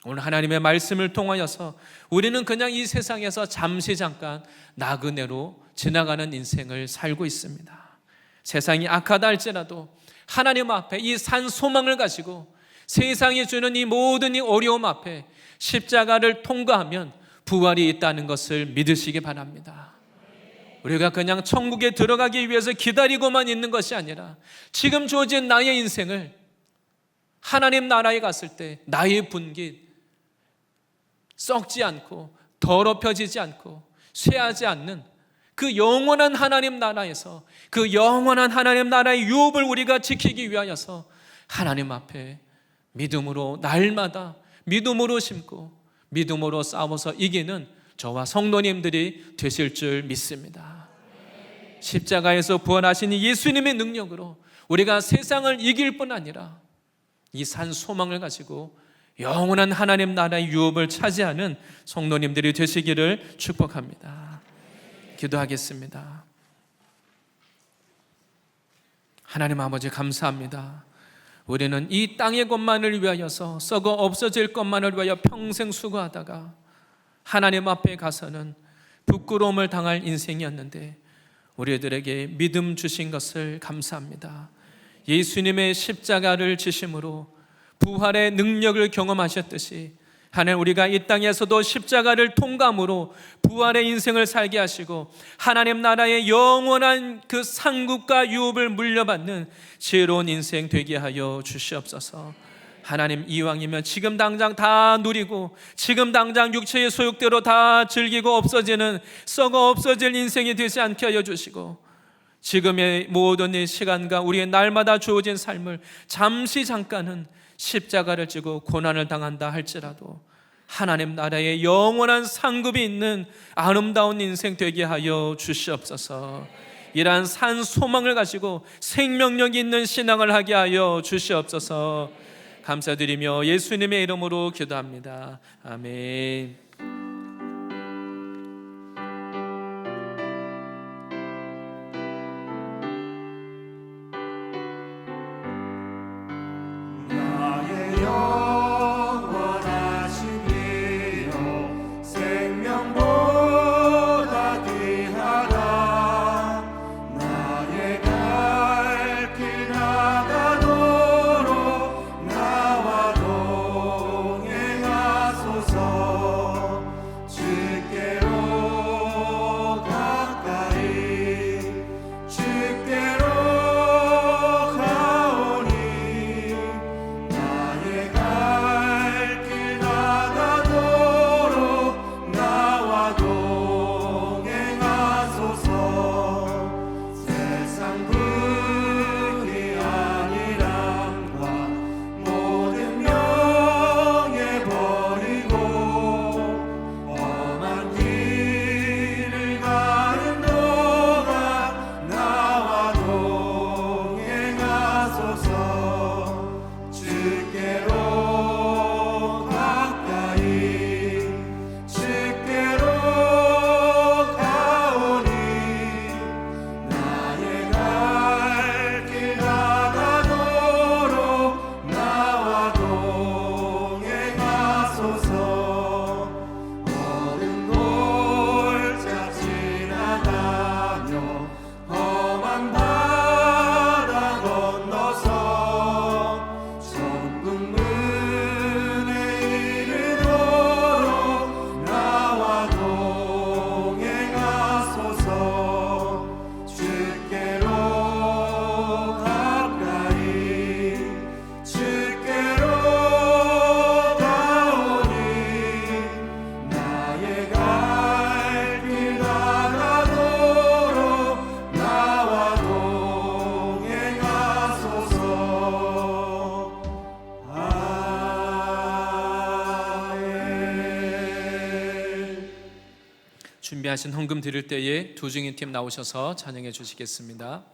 오늘 하나님의 말씀을 통하여서 우리는 그냥 이 세상에서 잠시 잠깐 나그네로 지나가는 인생을 살고 있습니다. 세상이 악하다 할지라도 하나님 앞에 이 산 소망을 가지고 세상이 주는 이 모든 이 어려움 앞에 십자가를 통과하면 부활이 있다는 것을 믿으시기 바랍니다. 우리가 그냥 천국에 들어가기 위해서 기다리고만 있는 것이 아니라 지금 주어진 나의 인생을 하나님 나라에 갔을 때 나의 분깃 썩지 않고 더럽혀지지 않고 쇠하지 않는 그 영원한 하나님 나라에서 그 영원한 하나님 나라의 유업을 우리가 지키기 위하여서 하나님 앞에 믿음으로 날마다 믿음으로 심고 믿음으로 싸워서 이기는 저와 성도님들이 되실 줄 믿습니다. 십자가에서 부활하신 예수님의 능력으로 우리가 세상을 이길 뿐 아니라 이 산 소망을 가지고 영원한 하나님 나라의 유업을 차지하는 성도님들이 되시기를 축복합니다. 기도하겠습니다. 하나님 아버지 감사합니다. 우리는 이 땅의 것만을 위하여서 썩어 없어질 것만을 위하여 평생 수고하다가 하나님 앞에 가서는 부끄러움을 당할 인생이었는데 우리들에게 믿음 주신 것을 감사합니다. 예수님의 십자가를 지심으로 부활의 능력을 경험하셨듯이 하나님 우리가 이 땅에서도 십자가를 통감으로 부활의 인생을 살게 하시고 하나님 나라의 영원한 그 상급과 유업을 물려받는 지혜로운 인생 되게 하여 주시옵소서. 하나님 이왕이면 지금 당장 다 누리고 지금 당장 육체의 소욕대로 다 즐기고 없어지는 썩어 없어질 인생이 되지 않게 하여 주시고 지금의 모든 이 시간과 우리의 날마다 주어진 삶을 잠시 잠깐은 십자가를 지고 고난을 당한다 할지라도 하나님 나라의 영원한 상급이 있는 아름다운 인생 되게 하여 주시옵소서. 이러한 산 소망을 가지고 생명력 있는 신앙을 하게 하여 주시옵소서. 감사드리며 예수님의 이름으로 기도합니다. 아멘. 나의 영원하신 이요 생명보다 귀하다 나의 갈 길 나가도록 나와 동행하소서 준비하신 헌금 드릴 때에 두 증인팀 나오셔서 찬양해 주시겠습니다.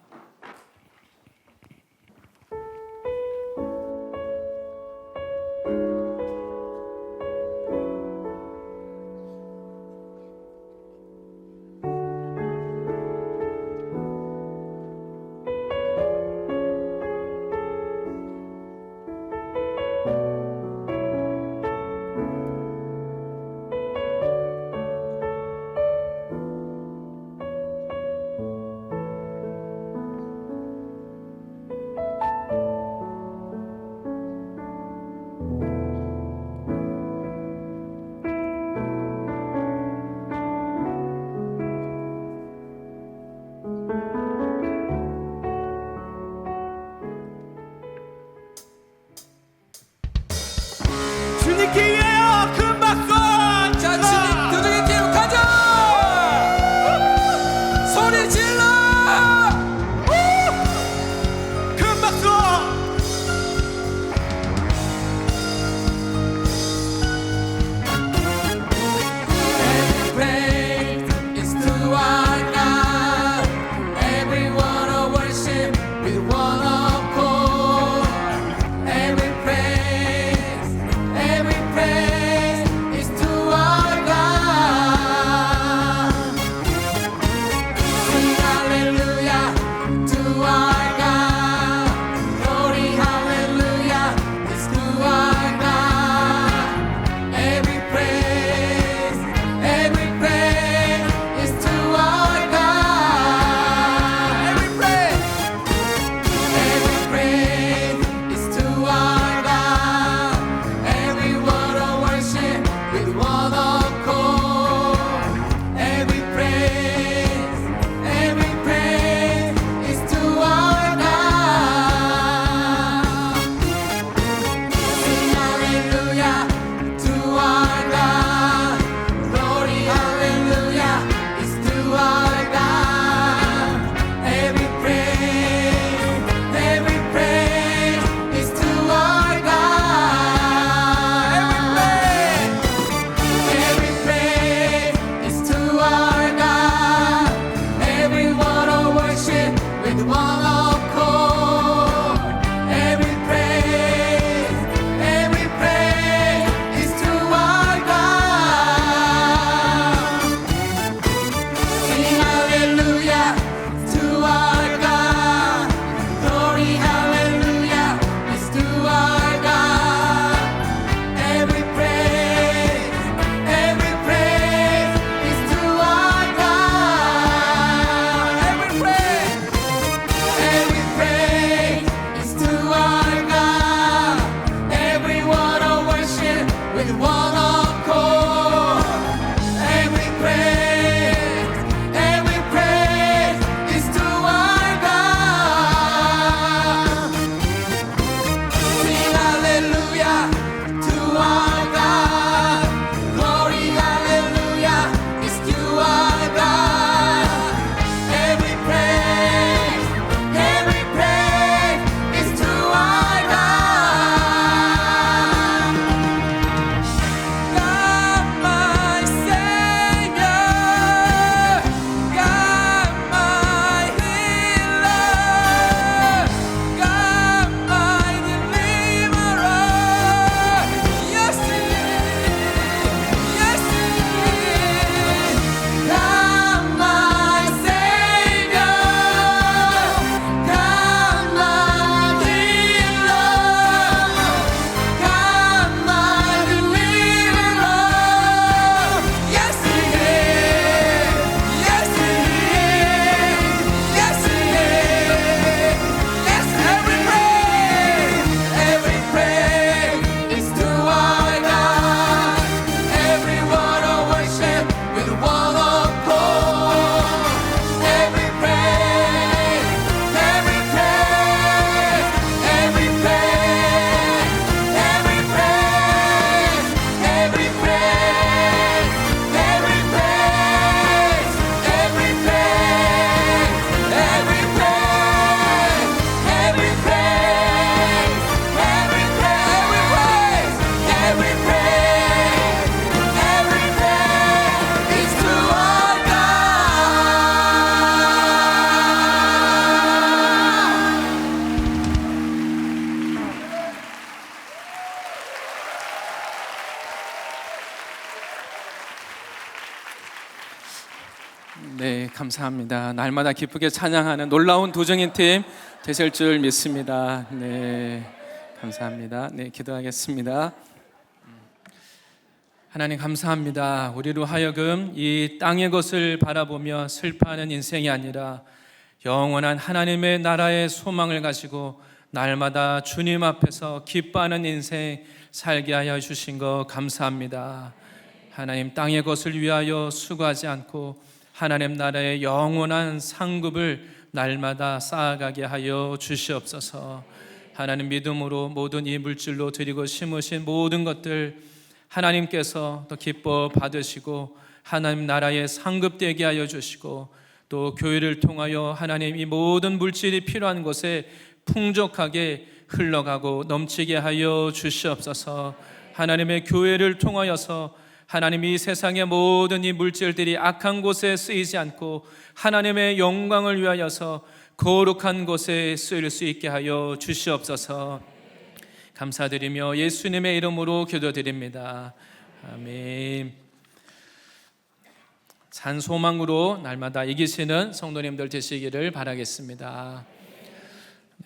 네, 감사합니다. 날마다 기쁘게 찬양하는 놀라운 도정인 팀 되실 줄 믿습니다. 네, 감사합니다. 네, 기도하겠습니다. 하나님 감사합니다. 우리로 하여금 이 땅의 것을 바라보며 슬퍼하는 인생이 아니라 영원한 하나님의 나라의 소망을 가지고 날마다 주님 앞에서 기뻐하는 인생 살게 하여 주신 것 감사합니다. 하나님, 땅의 것을 위하여 수고하지 않고 하나님 나라의 영원한 상급을 날마다 쌓아가게 하여 주시옵소서. 하나님, 믿음으로 모든 이 물질로 드리고 심으신 모든 것들 하나님께서 또 기뻐 받으시고 하나님 나라의 상급되게 하여 주시고, 또 교회를 통하여 하나님 이 모든 물질이 필요한 곳에 풍족하게 흘러가고 넘치게 하여 주시옵소서. 하나님의 교회를 통하여서 하나님 이 세상의 모든 이 물질들이 악한 곳에 쓰이지 않고 하나님의 영광을 위하여서 거룩한 곳에 쓰일 수 있게 하여 주시옵소서. 감사드리며 예수님의 이름으로 기도드립니다. 아멘. 산 소망으로 날마다 이기시는 성도님들 되시기를 바라겠습니다.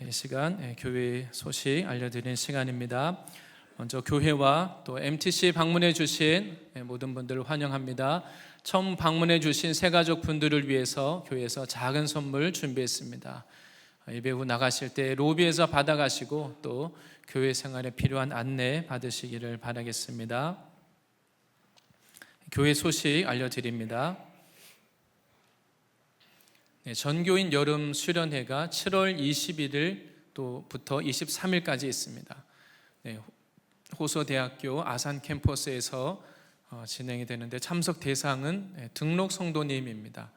이 시간 교회 소식 알려드리는 시간입니다. 먼저 교회와 또 MTC 방문해 주신 모든 분들을 환영합니다. 처음 방문해 주신 새 가족 분들을 위해서 교회에서 작은 선물 준비했습니다. 예배 후 나가실 때 로비에서 받아가시고 또 교회 생활에 필요한 안내 받으시기를 바라겠습니다. 교회 소식 알려드립니다. 전교인 여름 수련회가 7월 21일부터 23일까지 있습니다. 호서대학교 아산 캠퍼스에서 진행이 되는데 참석 대상은 등록 성도님입니다.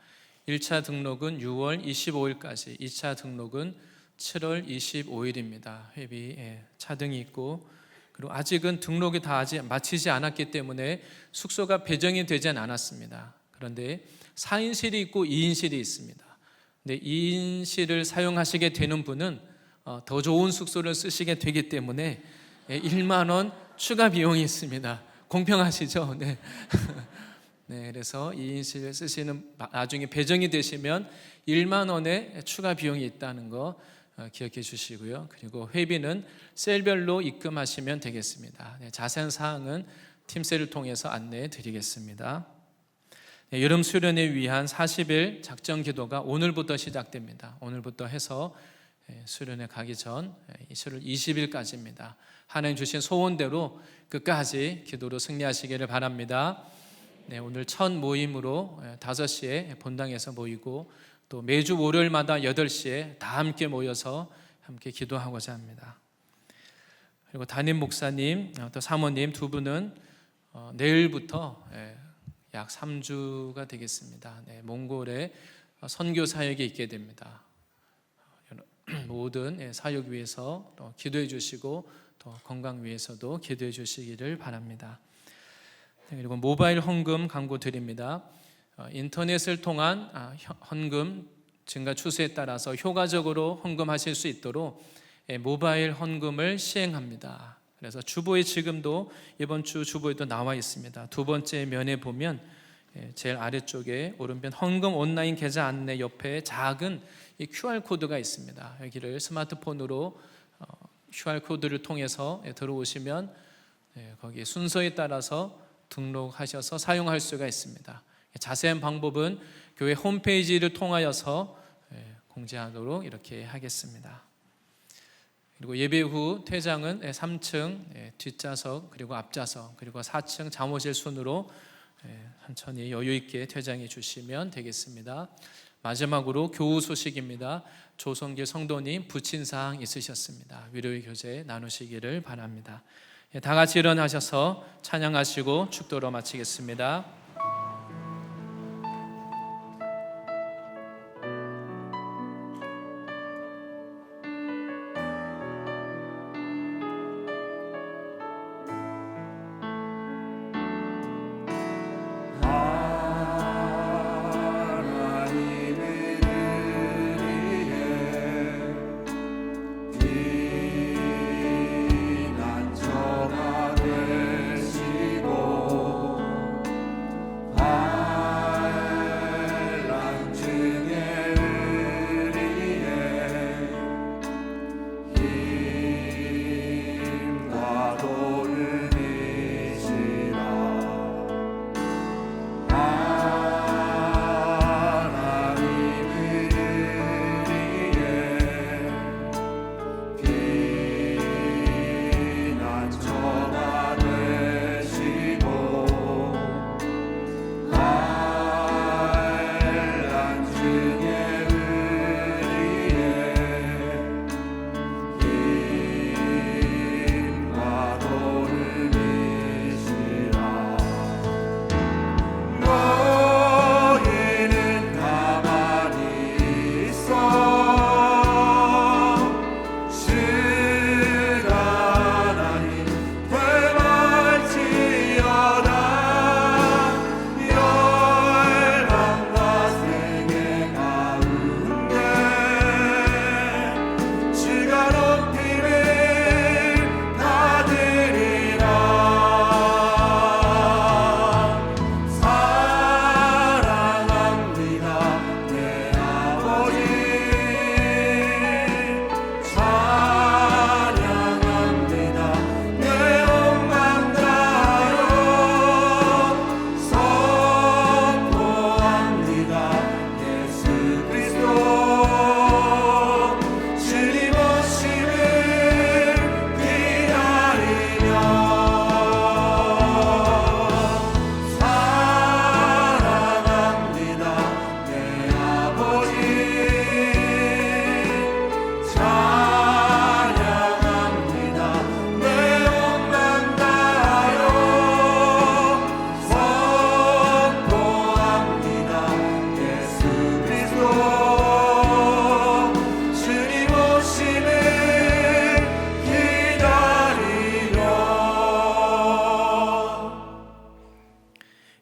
1차 등록은 6월 25일까지, 2차 등록은 7월 25일입니다. 회비 차등이 있고, 그리고 아직은 등록이 다 아직 마치지 않았기 때문에 숙소가 배정이 되진 않았습니다. 그런데 4인실이 있고 2인실이 있습니다. 근데 2인실을 사용하시게 되는 분은 더 좋은 숙소를 쓰시게 되기 때문에 1만 원 추가 비용이 있습니다. 공평하시죠? 네. 네, 그래서 2인실 쓰시는 나중에 배정이 되시면 1만 원의 추가 비용이 있다는 거 기억해 주시고요. 그리고 회비는 셀별로 입금하시면 되겠습니다. 네, 자세한 사항은 팀셀을 통해서 안내해 드리겠습니다. 네, 여름 수련회 위한 40일 작정 기도가 오늘부터 시작됩니다. 오늘부터 해서 수련회 가기 전 7월 20일까지입니다. 하나님 주신 소원대로 끝까지 기도로 승리하시기를 바랍니다. 네, 오늘 첫 모임으로 5시에 본당에서 모이고 또 매주 월요일마다 8시에 다 함께 모여서 함께 기도하고자 합니다. 그리고 담임 목사님 또 사모님 두 분은 내일부터 약 3주가 되겠습니다. 네, 몽골에 선교 사역에 있게 됩니다. 모든 사역 위해서 또 기도해 주시고 또 건강 위해서도 기도해 주시기를 바랍니다. 그리고 모바일 헌금 광고 드립니다. 인터넷을 통한 헌금 증가 추세에 따라서 효과적으로 헌금하실 수 있도록 모바일 헌금을 시행합니다. 그래서 주보에 지금도 이번 주 주보에도 나와 있습니다. 두 번째 면에 보면 제일 아래쪽에 오른편 헌금 온라인 계좌 안내 옆에 작은 이 QR 코드가 있습니다. 여기를 스마트폰으로 QR 코드를 통해서 들어오시면 거기 순서에 따라서 등록하셔서 사용할 수가 있습니다. 자세한 방법은 교회 홈페이지를 통하여서 공지하도록 이렇게 하겠습니다. 그리고 예배 후 퇴장은 3층 뒷좌석 그리고 앞좌석 그리고 4층 잠옷실 순으로 천천히 여유 있게 퇴장해 주시면 되겠습니다. 마지막으로 교우 소식입니다. 조성길 성도님 부친 사항 있으셨습니다. 위로의 교제 나누시기를 바랍니다. 다 같이 일어나셔서 찬양하시고 축도로 마치겠습니다.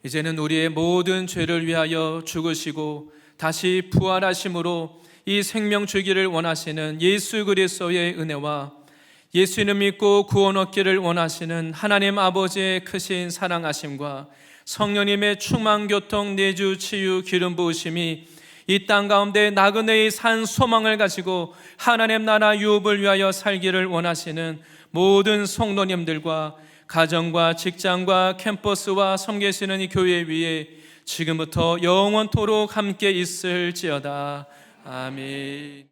이제는 우리의 모든 죄를 위하여 죽으시고 다시 부활하심으로 이 생명 주기를 원하시는 예수 그리스도의 은혜와 예수님을 믿고 구원 얻기를 원하시는 하나님 아버지의 크신 사랑하심과 성령님의 충만 교통 내주 치유 기름 부으심이 이 땅 가운데 나그네의 산 소망을 가지고 하나님 나라 유업을 위하여 살기를 원하시는 모든 성도님들과 가정과 직장과 캠퍼스와 섬기시는 이 교회 위에 지금부터 영원토록 함께 있을지어다. 아멘.